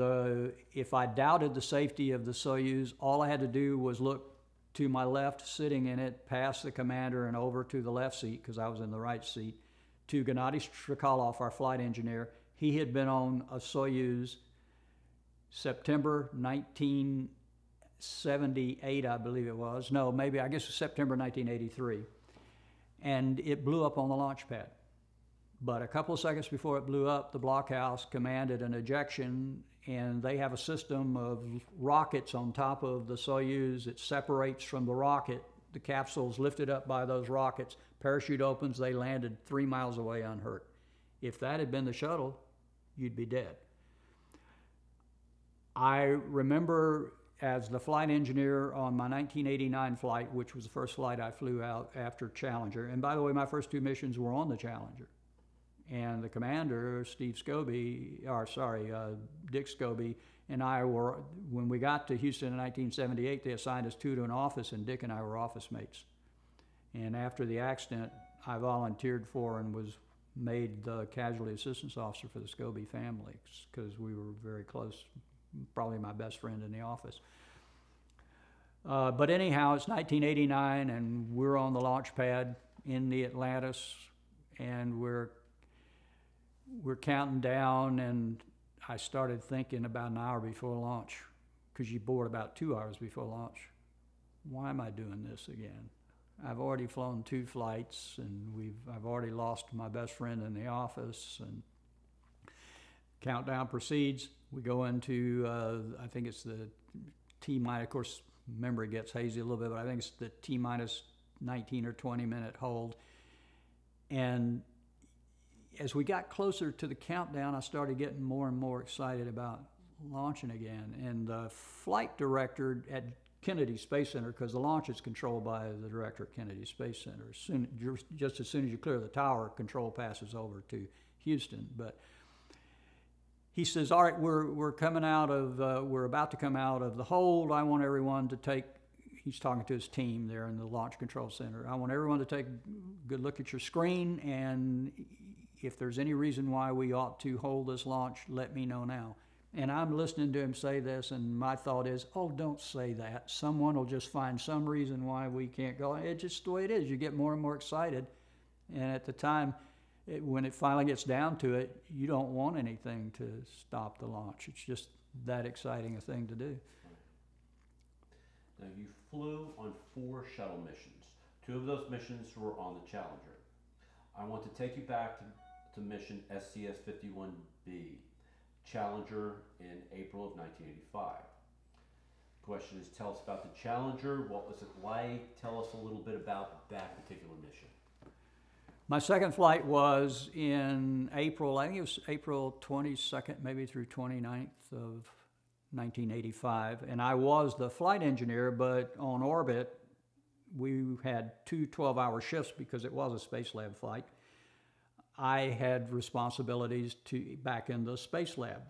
if I doubted the safety of the Soyuz, all I had to do was look to my left, sitting in it, past the commander and over to the left seat, because I was in the right seat, to Gennady Strikalov, our flight engineer. He had been on a Soyuz September 1978, I believe it was. No, maybe, I guess it was September 1983. And it blew up on the launch pad. But a couple of seconds before it blew up, the blockhouse commanded an ejection, and they have a system of rockets on top of the Soyuz. It separates from the rocket. The capsule's lifted up by those rockets. Parachute opens, they landed 3 miles away unhurt. If that had been the shuttle, you'd be dead. I remember as the flight engineer on my 1989 flight, which was the first flight I flew out after Challenger. And by the way, my first 2 missions were on the Challenger. And the commander, Dick Scobie, and I were, when we got to Houston in 1978, they assigned us 2 to an office, and Dick and I were office mates. And after the accident, I volunteered for and was made the casualty assistance officer for the Scobie family because we were very close, probably my best friend in the office. But anyhow, it's 1989, and we're on the launch pad in the Atlantis, and we're counting down, and I started thinking about an hour before launch, because you board about 2 hours before launch. Why am I doing this again? I've already flown 2 flights, and I've already lost my best friend in the office, and countdown proceeds. We go into, I think it's the T-minus, of course, memory gets hazy a little bit, but I think it's the T-minus 19 or 20 minute hold. And as we got closer to the countdown, I started getting more and more excited about launching again. And the flight director at Kennedy Space Center, because the launch is controlled by the director at Kennedy Space Center. Just as soon as you clear the tower, control passes over to Houston. But he says, all right, we're coming out of, we're about to come out of the hold. I want everyone to take, he's talking to his team there in the Launch Control Center. I want everyone to take a good look at your screen, and if there's any reason why we ought to hold this launch, let me know now. And I'm listening to him say this, and my thought is, oh, don't say that. Someone will just find some reason why we can't go. It's just the way it is. You get more and more excited. And at the time, when it finally gets down to it, you don't want anything to stop the launch. It's just that exciting a thing to do.
Now, you flew on 4 shuttle missions. 2 of those missions were on the Challenger. I want to take you back to mission STS-51B. Challenger in April of 1985. Question is, tell us about the Challenger. What was it like? Tell us a little bit about that particular mission.
My second flight was in April, I think it was April 22nd, maybe through 29th of 1985. And I was the flight engineer, but on orbit, we had 2 12-hour shifts because it was a space lab flight. I had responsibilities back in the space lab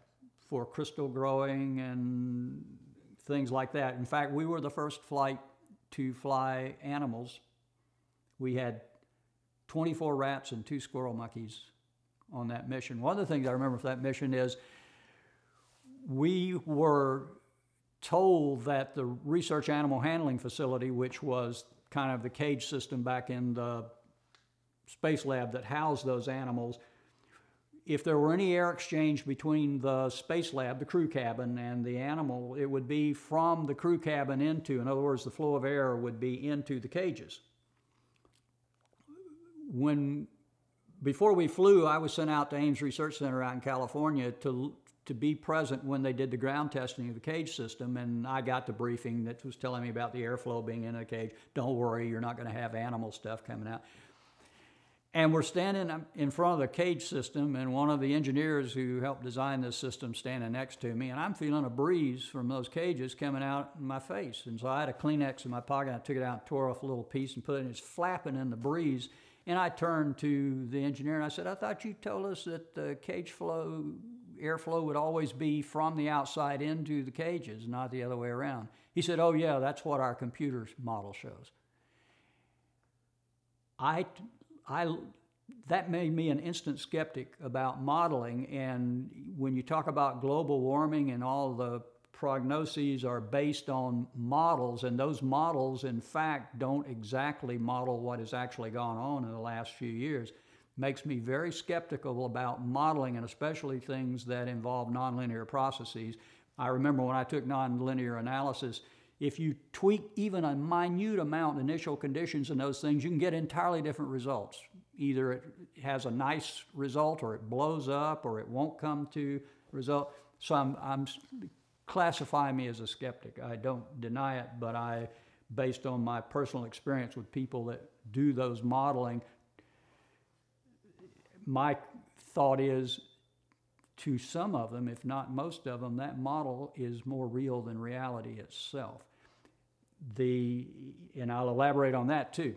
for crystal growing and things like that. In fact, we were the first flight to fly animals. We had 24 rats and 2 squirrel monkeys on that mission. One of the things I remember from that mission is we were told that the research animal handling facility, which was kind of the cage system back in the space lab that housed those animals, if there were any air exchange between the space lab, the crew cabin, and the animal, it would be from the crew cabin into, in other words, the flow of air would be into the cages. Before we flew, I was sent out to Ames Research Center out in California to be present when they did the ground testing of the cage system, and I got the briefing that was telling me about the airflow being in the cage. Don't worry, you're not going to have animal stuff coming out. And we're standing in front of the cage system, and one of the engineers who helped design this system standing next to me, and I'm feeling a breeze from those cages coming out in my face. And so I had a Kleenex in my pocket, and I took it out and tore off a little piece and put it in. It's flapping in the breeze. And I turned to the engineer and I said, I thought you told us that the cage flow, airflow would always be from the outside into the cages, not the other way around. He said, oh yeah, that's what our computer model shows. That made me an instant skeptic about modeling, and when you talk about global warming and all the prognoses are based on models, and those models in fact don't exactly model what has actually gone on in the last few years, makes me very skeptical about modeling, and especially things that involve nonlinear processes. I remember when I took nonlinear analysis, if you tweak even a minute amount initial conditions in those things, you can get entirely different results. Either it has a nice result, or it blows up, or it won't come to result. So I'm classify me as a skeptic. I don't deny it, but based on my personal experience with people that do those modeling, my thought is, to some of them, if not most of them, that model is more real than reality itself. And I'll elaborate on that too.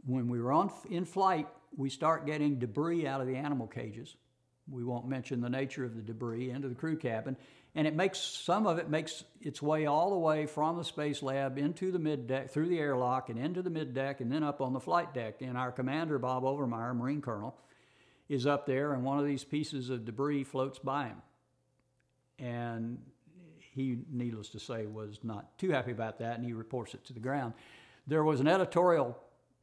When we were in flight, we start getting debris out of the animal cages. We won't mention the nature of the debris into the crew cabin. And some of it makes its way all the way from the space lab into the middeck, through the airlock and into the middeck, and then up on the flight deck. And our commander, Bob Overmeyer, Marine Colonel, is up there, and one of these pieces of debris floats by him. And he, needless to say, was not too happy about that, and he reports it to the ground. There was an editorial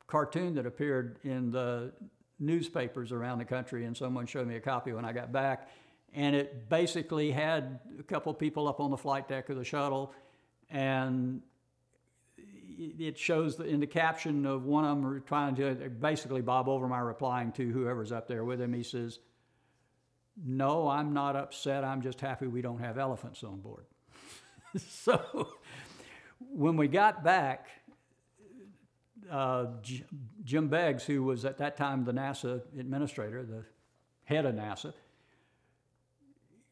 cartoon that appeared in the newspapers around the country, and someone showed me a copy when I got back, and it basically had a couple people up on the flight deck of the shuttle, and it shows in the caption of one of them trying to, basically Bob Overmeyer replying to whoever's up there with him, he says, no, I'm not upset, I'm just happy we don't have elephants on board. So when we got back, Jim Beggs, who was at that time the NASA administrator, the head of NASA,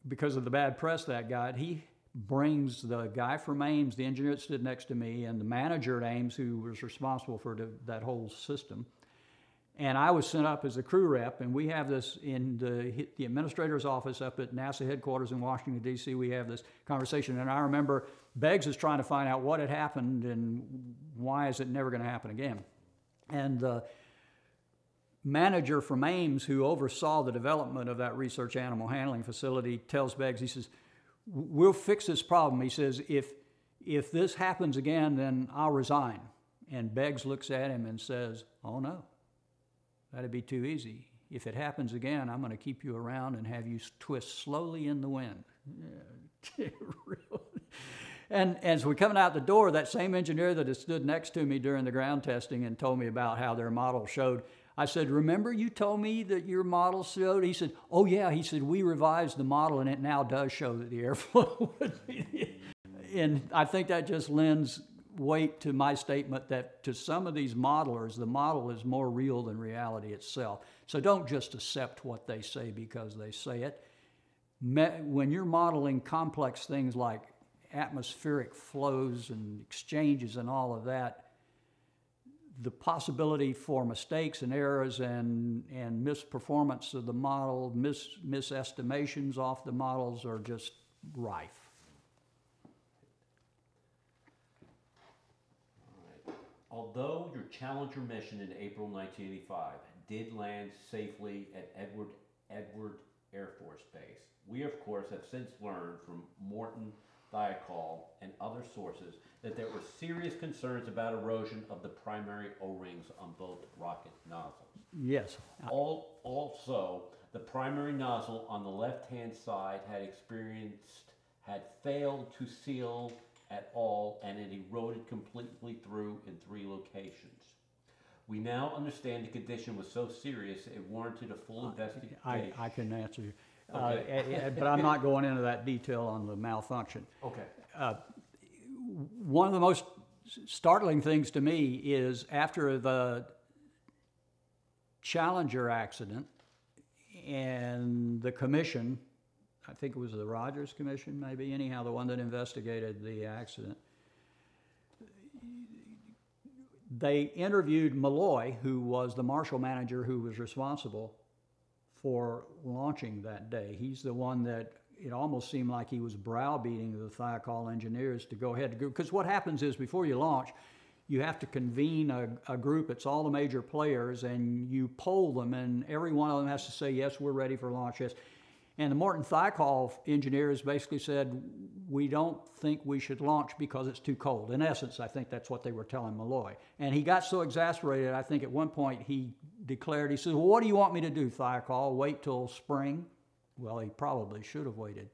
because of the bad press that got, he brings the guy from Ames, the engineer that stood next to me, and the manager at Ames who was responsible for that whole system. And I was sent up as a crew rep, and we have this in the administrator's office up at NASA headquarters in Washington, D.C. We have this conversation, and I remember Beggs is trying to find out what had happened and why is it never going to happen again. And the manager from Ames, who oversaw the development of that research animal handling facility, tells Beggs, he says, we'll fix this problem. He says, if this happens again, then I'll resign. And Beggs looks at him and says, oh no, that'd be too easy. If it happens again, I'm going to keep you around and have you twist slowly in the wind. Yeah, really. And as we're coming out the door, that same engineer that had stood next to me during the ground testing and told me about how their model showed, I said, remember you told me that your model showed? He said, oh yeah, he said, we revised the model and it now does show that the airflow would be. And I think that just lends weight to my statement that to some of these modelers, the model is more real than reality itself. So don't just accept what they say because they say it. When you're modeling complex things like atmospheric flows and exchanges and all of that, the possibility for mistakes and errors and misperformance of the model, misestimations off the models are just rife.
Although your Challenger mission in April 1985 did land safely at Edward Air Force Base, we of course have since learned from Morton Thiokol and other sources that there were serious concerns about erosion of the primary O-rings on both rocket nozzles.
Yes.
Also, the primary nozzle on the left-hand side had failed to seal at all, and it eroded completely through in 3 locations. We now understand the condition was so serious it warranted a full investigation.
I can answer you.
Okay.
But I'm not going into that detail on the malfunction.
Okay.
One of the most startling things to me is after the Challenger accident and the commission, I think it was the Rogers Commission maybe, anyhow, the one that investigated the accident, they interviewed Malloy, who was the Marshall manager who was responsible for launching that day. He's the one that it almost seemed like he was browbeating the Thiokol engineers to go ahead. Because what happens is before you launch, you have to convene a group. It's all the major players, and you poll them, and every one of them has to say, yes, we're ready for launch, yes. And the Morton Thiokol engineers basically said, we don't think we should launch because it's too cold. In essence, I think that's what they were telling Malloy. And he got so exasperated, I think at one point he declared, he said, well, what do you want me to do, Thiokol? Wait till spring? Well, he probably should have waited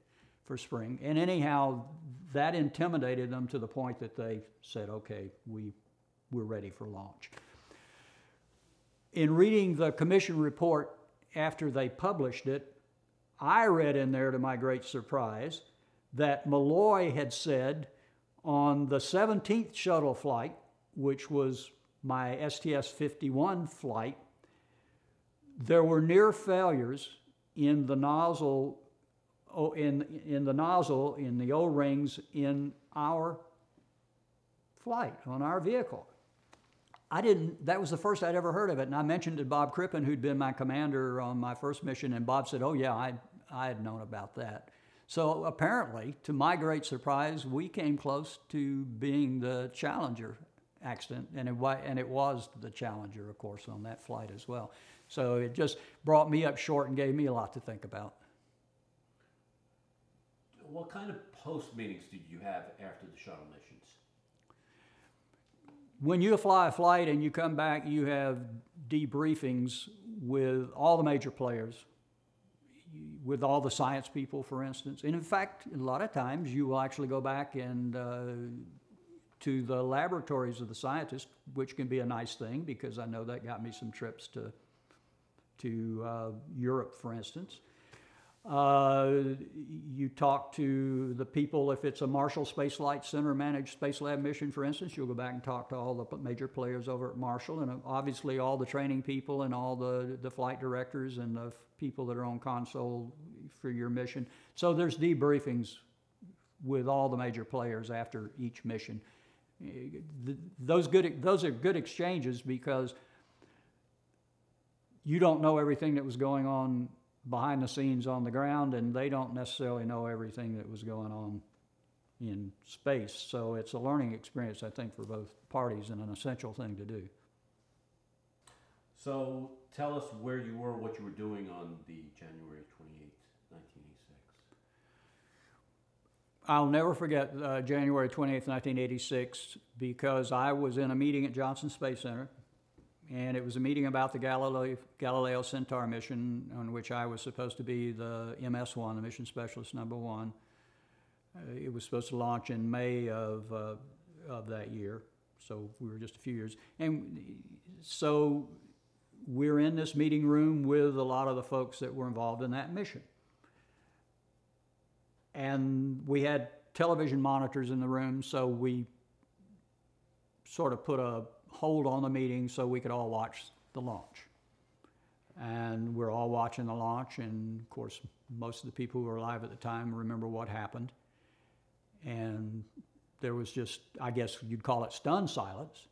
for spring. And anyhow, that intimidated them to the point that they said, okay, we're ready for launch. In reading the commission report after they published it, I read in there, to my great surprise, that Malloy had said on the 17th shuttle flight, which was my STS-51 flight, there were near failures in the nozzle, in the O-rings in our flight, on our vehicle. That was the first I'd ever heard of it, and I mentioned to Bob Crippen, who'd been my commander on my first mission, and Bob said, oh yeah, I had known about that. So apparently, to my great surprise, we came close to being the Challenger accident, and it was the Challenger, of course, on that flight as well. So it just brought me up short and gave me a lot to think about.
What kind of post meetings did you have after the shuttle missions?
When you fly a flight and you come back, you have debriefings with all the major players, with all the science people, for instance. And in fact, a lot of times you will actually go back and to the laboratories of the scientists, which can be a nice thing because I know that got me some trips to Europe, for instance. You talk to the people, if it's a Marshall Space Flight Center managed Space Lab mission, for instance, you'll go back and talk to all the major players over at Marshall, and obviously all the training people and all the flight directors and the people that are on console for your mission. So there's debriefings with all the major players after each mission. Those are good exchanges because you don't know everything that was going on behind the scenes on the ground, and they don't necessarily know everything that was going on in space. So it's a learning experience, I think, for both parties and an essential thing to do.
So tell us where you were, what you were doing on the January 28th, 1986.
I'll never forget January 28th, 1986, because I was in a meeting at Johnson Space Center, and it was a meeting about the Galileo Centaur mission, on which I was supposed to be the MS-1, the mission specialist #1. It was supposed to launch in May of that year, so we were just a few years. And so we're in this meeting room with a lot of the folks that were involved in that mission. And we had television monitors in the room, so we sort of put a hold on the meeting so we could all watch the launch. And we're all watching the launch, and of course most of the people who were alive at the time remember what happened. And there was just, I guess you'd call it stunned silence.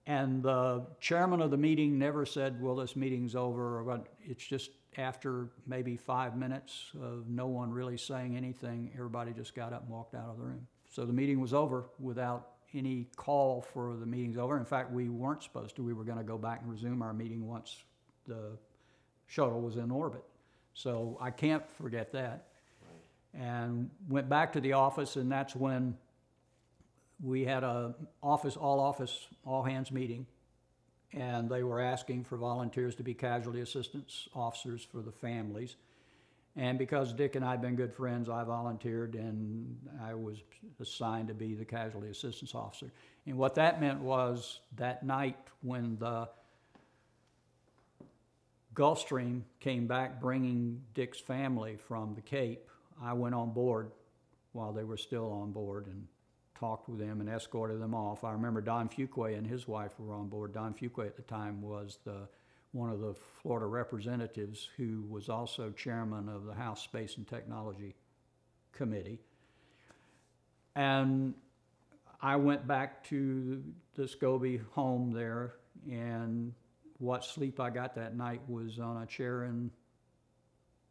And the chairman of the meeting never said, well, this meeting's over, or it's just after maybe 5 minutes of no one really saying anything, everybody just got up and walked out of the room. So the meeting was over without any call for the meetings over. In fact, we weren't supposed to. We were going to go back and resume our meeting once the shuttle was in orbit. So I can't forget that. And went back to the office, and that's when we had a all hands meeting, and they were asking for volunteers to be casualty assistance officers for the families. And because Dick and I had been good friends, I volunteered, and I was assigned to be the casualty assistance officer. And what that meant was that night when the Gulfstream came back bringing Dick's family from the Cape, I went on board while they were still on board and talked with them and escorted them off. I remember Don Fuqua and his wife were on board. Don Fuqua at the time was one of the Florida representatives who was also chairman of the House Space and Technology Committee. And I went back to the Scobie home there, and what sleep I got that night was on a chair in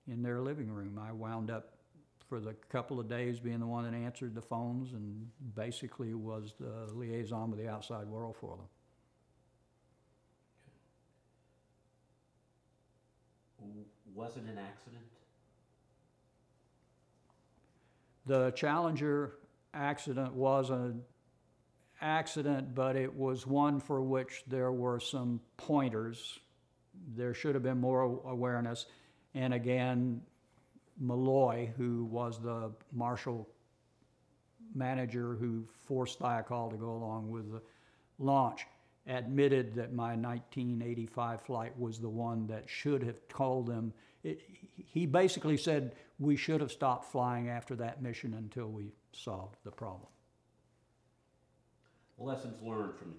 their living room. I wound up for the couple of days being the one that answered the phones and basically was the liaison with the outside world for them.
Was it an accident?
The Challenger accident was an accident, but it was one for which there were some pointers. There should have been more awareness. And again, Malloy, who was the Marshall manager who forced Thiokol to go along with the launch, admitted that my 1985 flight was the one that should have told them. He basically said we should have stopped flying after that mission until we solved the problem.
Lessons learned from the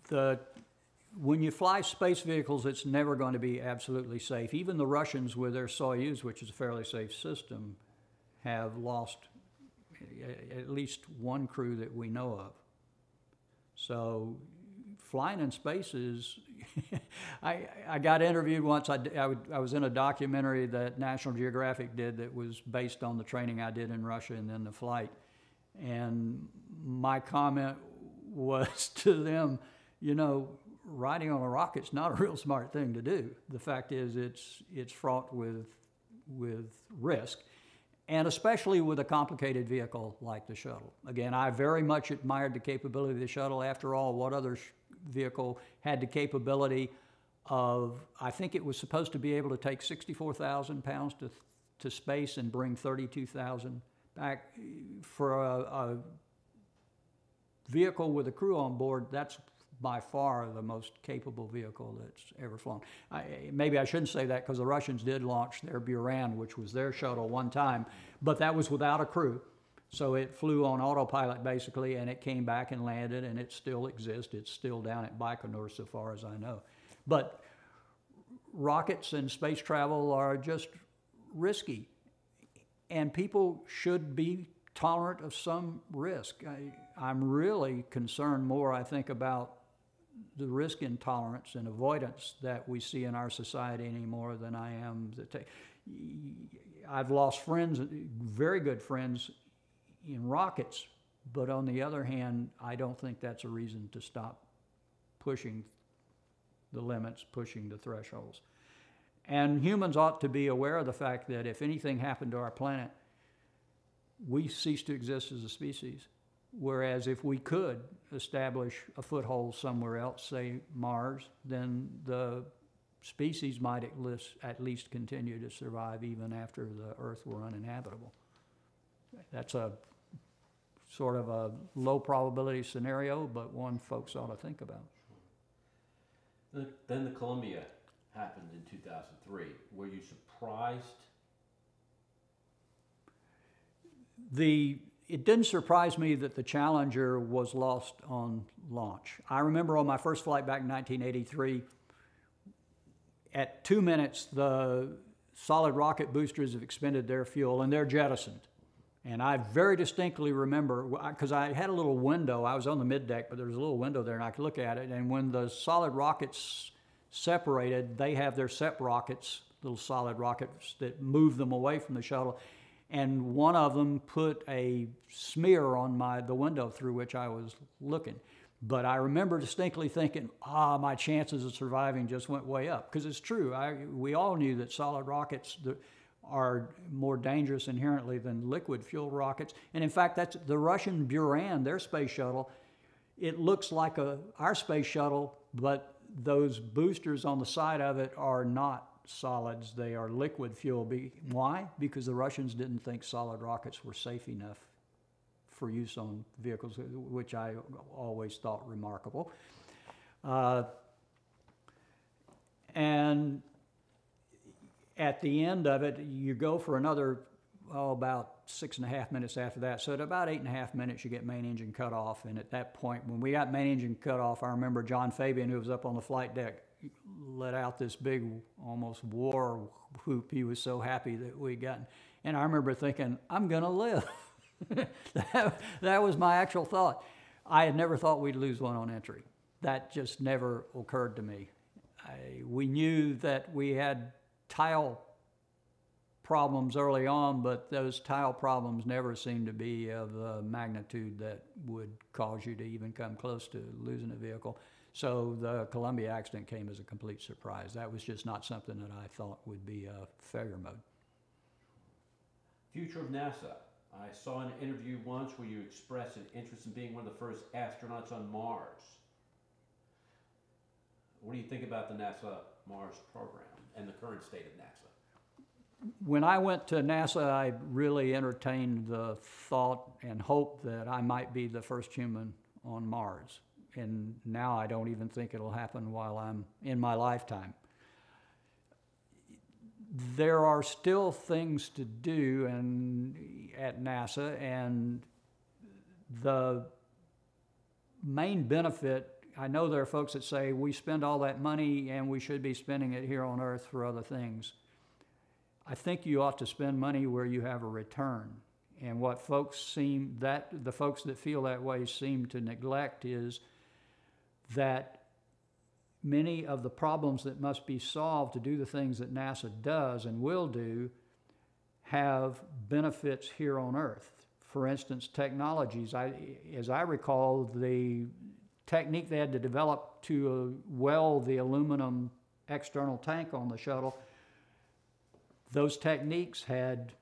Challenger.
When you fly space vehicles, it's never going to be absolutely safe. Even the Russians with their Soyuz, which is a fairly safe system, have lost at least one crew that we know of. So flying in space is, I got interviewed once. I was in a documentary that National Geographic did that was based on the training I did in Russia and then the flight. And my comment was to them, you know, riding on a rocket's not a real smart thing to do. The fact is it's fraught with risk, and especially with a complicated vehicle like the shuttle. Again, I very much admired the capability of the shuttle. After all, what other vehicle had the capability of, I think it was supposed to be able to take 64,000 pounds to space and bring 32,000 back. For a vehicle with a crew on board, that's by far the most capable vehicle that's ever flown. Maybe I shouldn't say that because the Russians did launch their Buran, which was their shuttle one time, but that was without a crew. So it flew on autopilot basically, and it came back and landed, and it still exists. It's still down at Baikonur so far as I know. But rockets and space travel are just risky, and people should be tolerant of some risk. I'm really concerned more, I think, about the risk intolerance and avoidance that we see in our society anymore than I am. I've lost friends, very good friends, in rockets, but on the other hand, I don't think that's a reason to stop pushing the limits, pushing the thresholds. And humans ought to be aware of the fact that if anything happened to our planet, we cease to exist as a species. Whereas if we could establish a foothold somewhere else, say Mars, then the species might at least continue to survive even after the Earth were uninhabitable. That's a sort of a low probability scenario, but one folks ought to think about.
Then the Columbia happened in 2003. Were you surprised? It
didn't surprise me that the Challenger was lost on launch. I remember on my first flight back in 1983, at 2 minutes, the solid rocket boosters have expended their fuel and they're jettisoned. And I very distinctly remember, because I had a little window, I was on the middeck, but there was a little window there and I could look at it. And when the solid rockets separated, they have their SEP rockets, little solid rockets that move them away from the shuttle. and one of them put a smear on the window through which I was looking. But I remember distinctly thinking, my chances of surviving just went way up. Because it's true, we all knew that solid rockets are more dangerous inherently than liquid fuel rockets. And in fact, that's the Russian Buran, their space shuttle. It looks like our space shuttle, but those boosters on the side of it are not solids, they are liquid fuel. Why? Because the Russians didn't think solid rockets were safe enough for use on vehicles, which I always thought remarkable. And at the end of it, you go for another, about 6.5 minutes after that. So at about 8.5 minutes, you get main engine cut off. And at that point, when we got main engine cut off, I remember John Fabian, who was up on the flight deck, let out this big, almost war whoop. He was so happy that we'd gotten. And I remember thinking, I'm going to live. That was my actual thought. I had never thought we'd lose one on entry. That just never occurred to me. We knew that we had tile problems early on, but those tile problems never seemed to be of the magnitude that would cause you to even come close to losing a vehicle. So the Columbia accident came as a complete surprise. That was just not something that I thought would be a failure mode.
Future of NASA. I saw an interview once where you expressed an interest in being one of the first astronauts on Mars. What do you think about the NASA Mars program and the current state of NASA?
When I went to NASA, I really entertained the thought and hope that I might be the first human on Mars. And now I don't even think it'll happen while I'm in my lifetime. There are still things to do at NASA, and the main benefit, I know there are folks that say we spend all that money and we should be spending it here on Earth for other things. I think you ought to spend money where you have a return. And what the folks that feel that way seem to neglect is that many of the problems that must be solved to do the things that NASA does and will do have benefits here on Earth. For instance, technologies. As I recall, the technique they had to develop to weld the aluminum external tank on the shuttle, those techniques had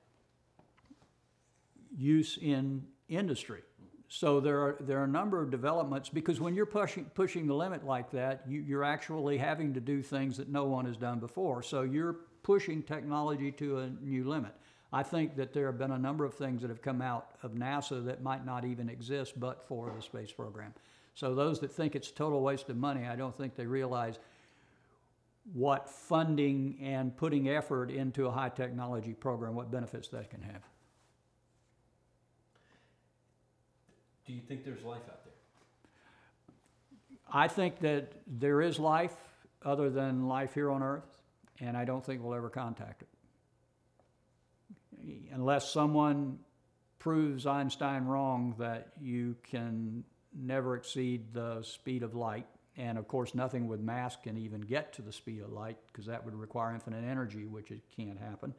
use in industry. So there are a number of developments, because when you're pushing the limit like that, you're actually having to do things that no one has done before. So you're pushing technology to a new limit. I think that there have been a number of things that have come out of NASA that might not even exist but for the space program. So those that think it's a total waste of money, I don't think they realize what funding and putting effort into a high technology program, what benefits that can have.
Do you think there's life out there?
I think that there is life other than life here on Earth, and I don't think we'll ever contact it. Unless someone proves Einstein wrong that you can never exceed the speed of light, and of course nothing with mass can even get to the speed of light, because that would require infinite energy, which it can't happen.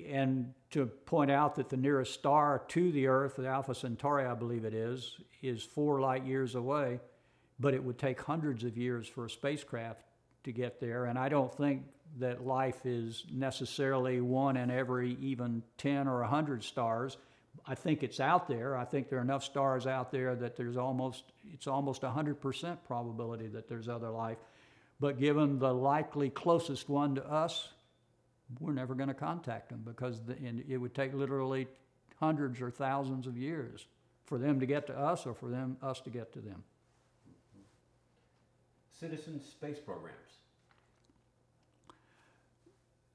And to point out that the nearest star to the Earth, the Alpha Centauri, I believe it is 4 light years away, but it would take hundreds of years for a spacecraft to get there. And I don't think that life is necessarily one in every even 10 or 100 stars. I think it's out there. I think there are enough stars out there that it's almost 100% probability that there's other life. But given the likely closest one to us, we're never going to contact them, because it would take literally hundreds or thousands of years for them to get to us, or for us to get to them.
Citizen space programs.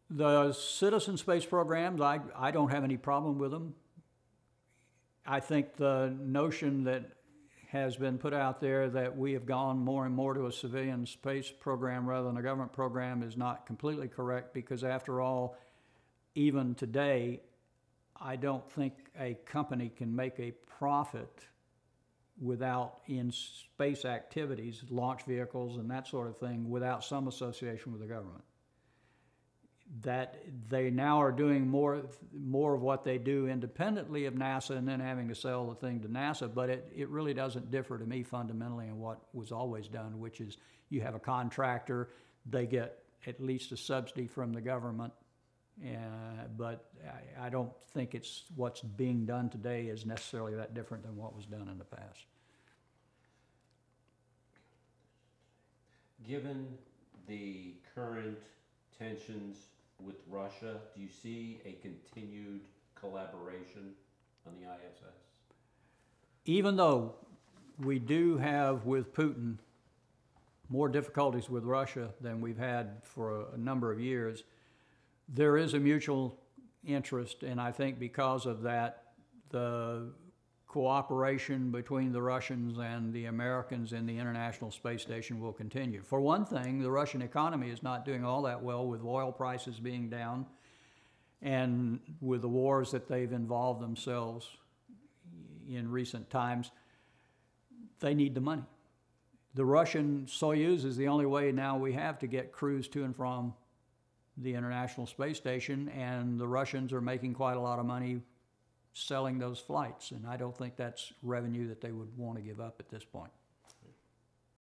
The citizen space programs, I don't have any problem with them. I think the notion that has been put out there that we have gone more and more to a civilian space program rather than a government program is not completely correct, because after all, even today, I don't think a company can make a profit in space activities, launch vehicles and that sort of thing, without some association with the government. that they now are doing more of what they do independently of NASA and then having to sell the thing to NASA, but it really doesn't differ to me fundamentally in what was always done, which is you have a contractor, they get at least a subsidy from the government, but I don't think it's what's being done today is necessarily that different than what was done in the past.
Given the current tensions with Russia, do you see a continued collaboration on the ISS?
Even though we do have with Putin more difficulties with Russia than we've had for a number of years, there is a mutual interest, and I think because of that, the cooperation between the Russians and the Americans in the International Space Station will continue. For one thing, the Russian economy is not doing all that well with oil prices being down and with the wars that they've involved themselves in recent times. They need the money. The Russian Soyuz is the only way now we have to get crews to and from the International Space Station, and the Russians are making quite a lot of money selling those flights, and I don't think that's revenue that they would want to give up at this point.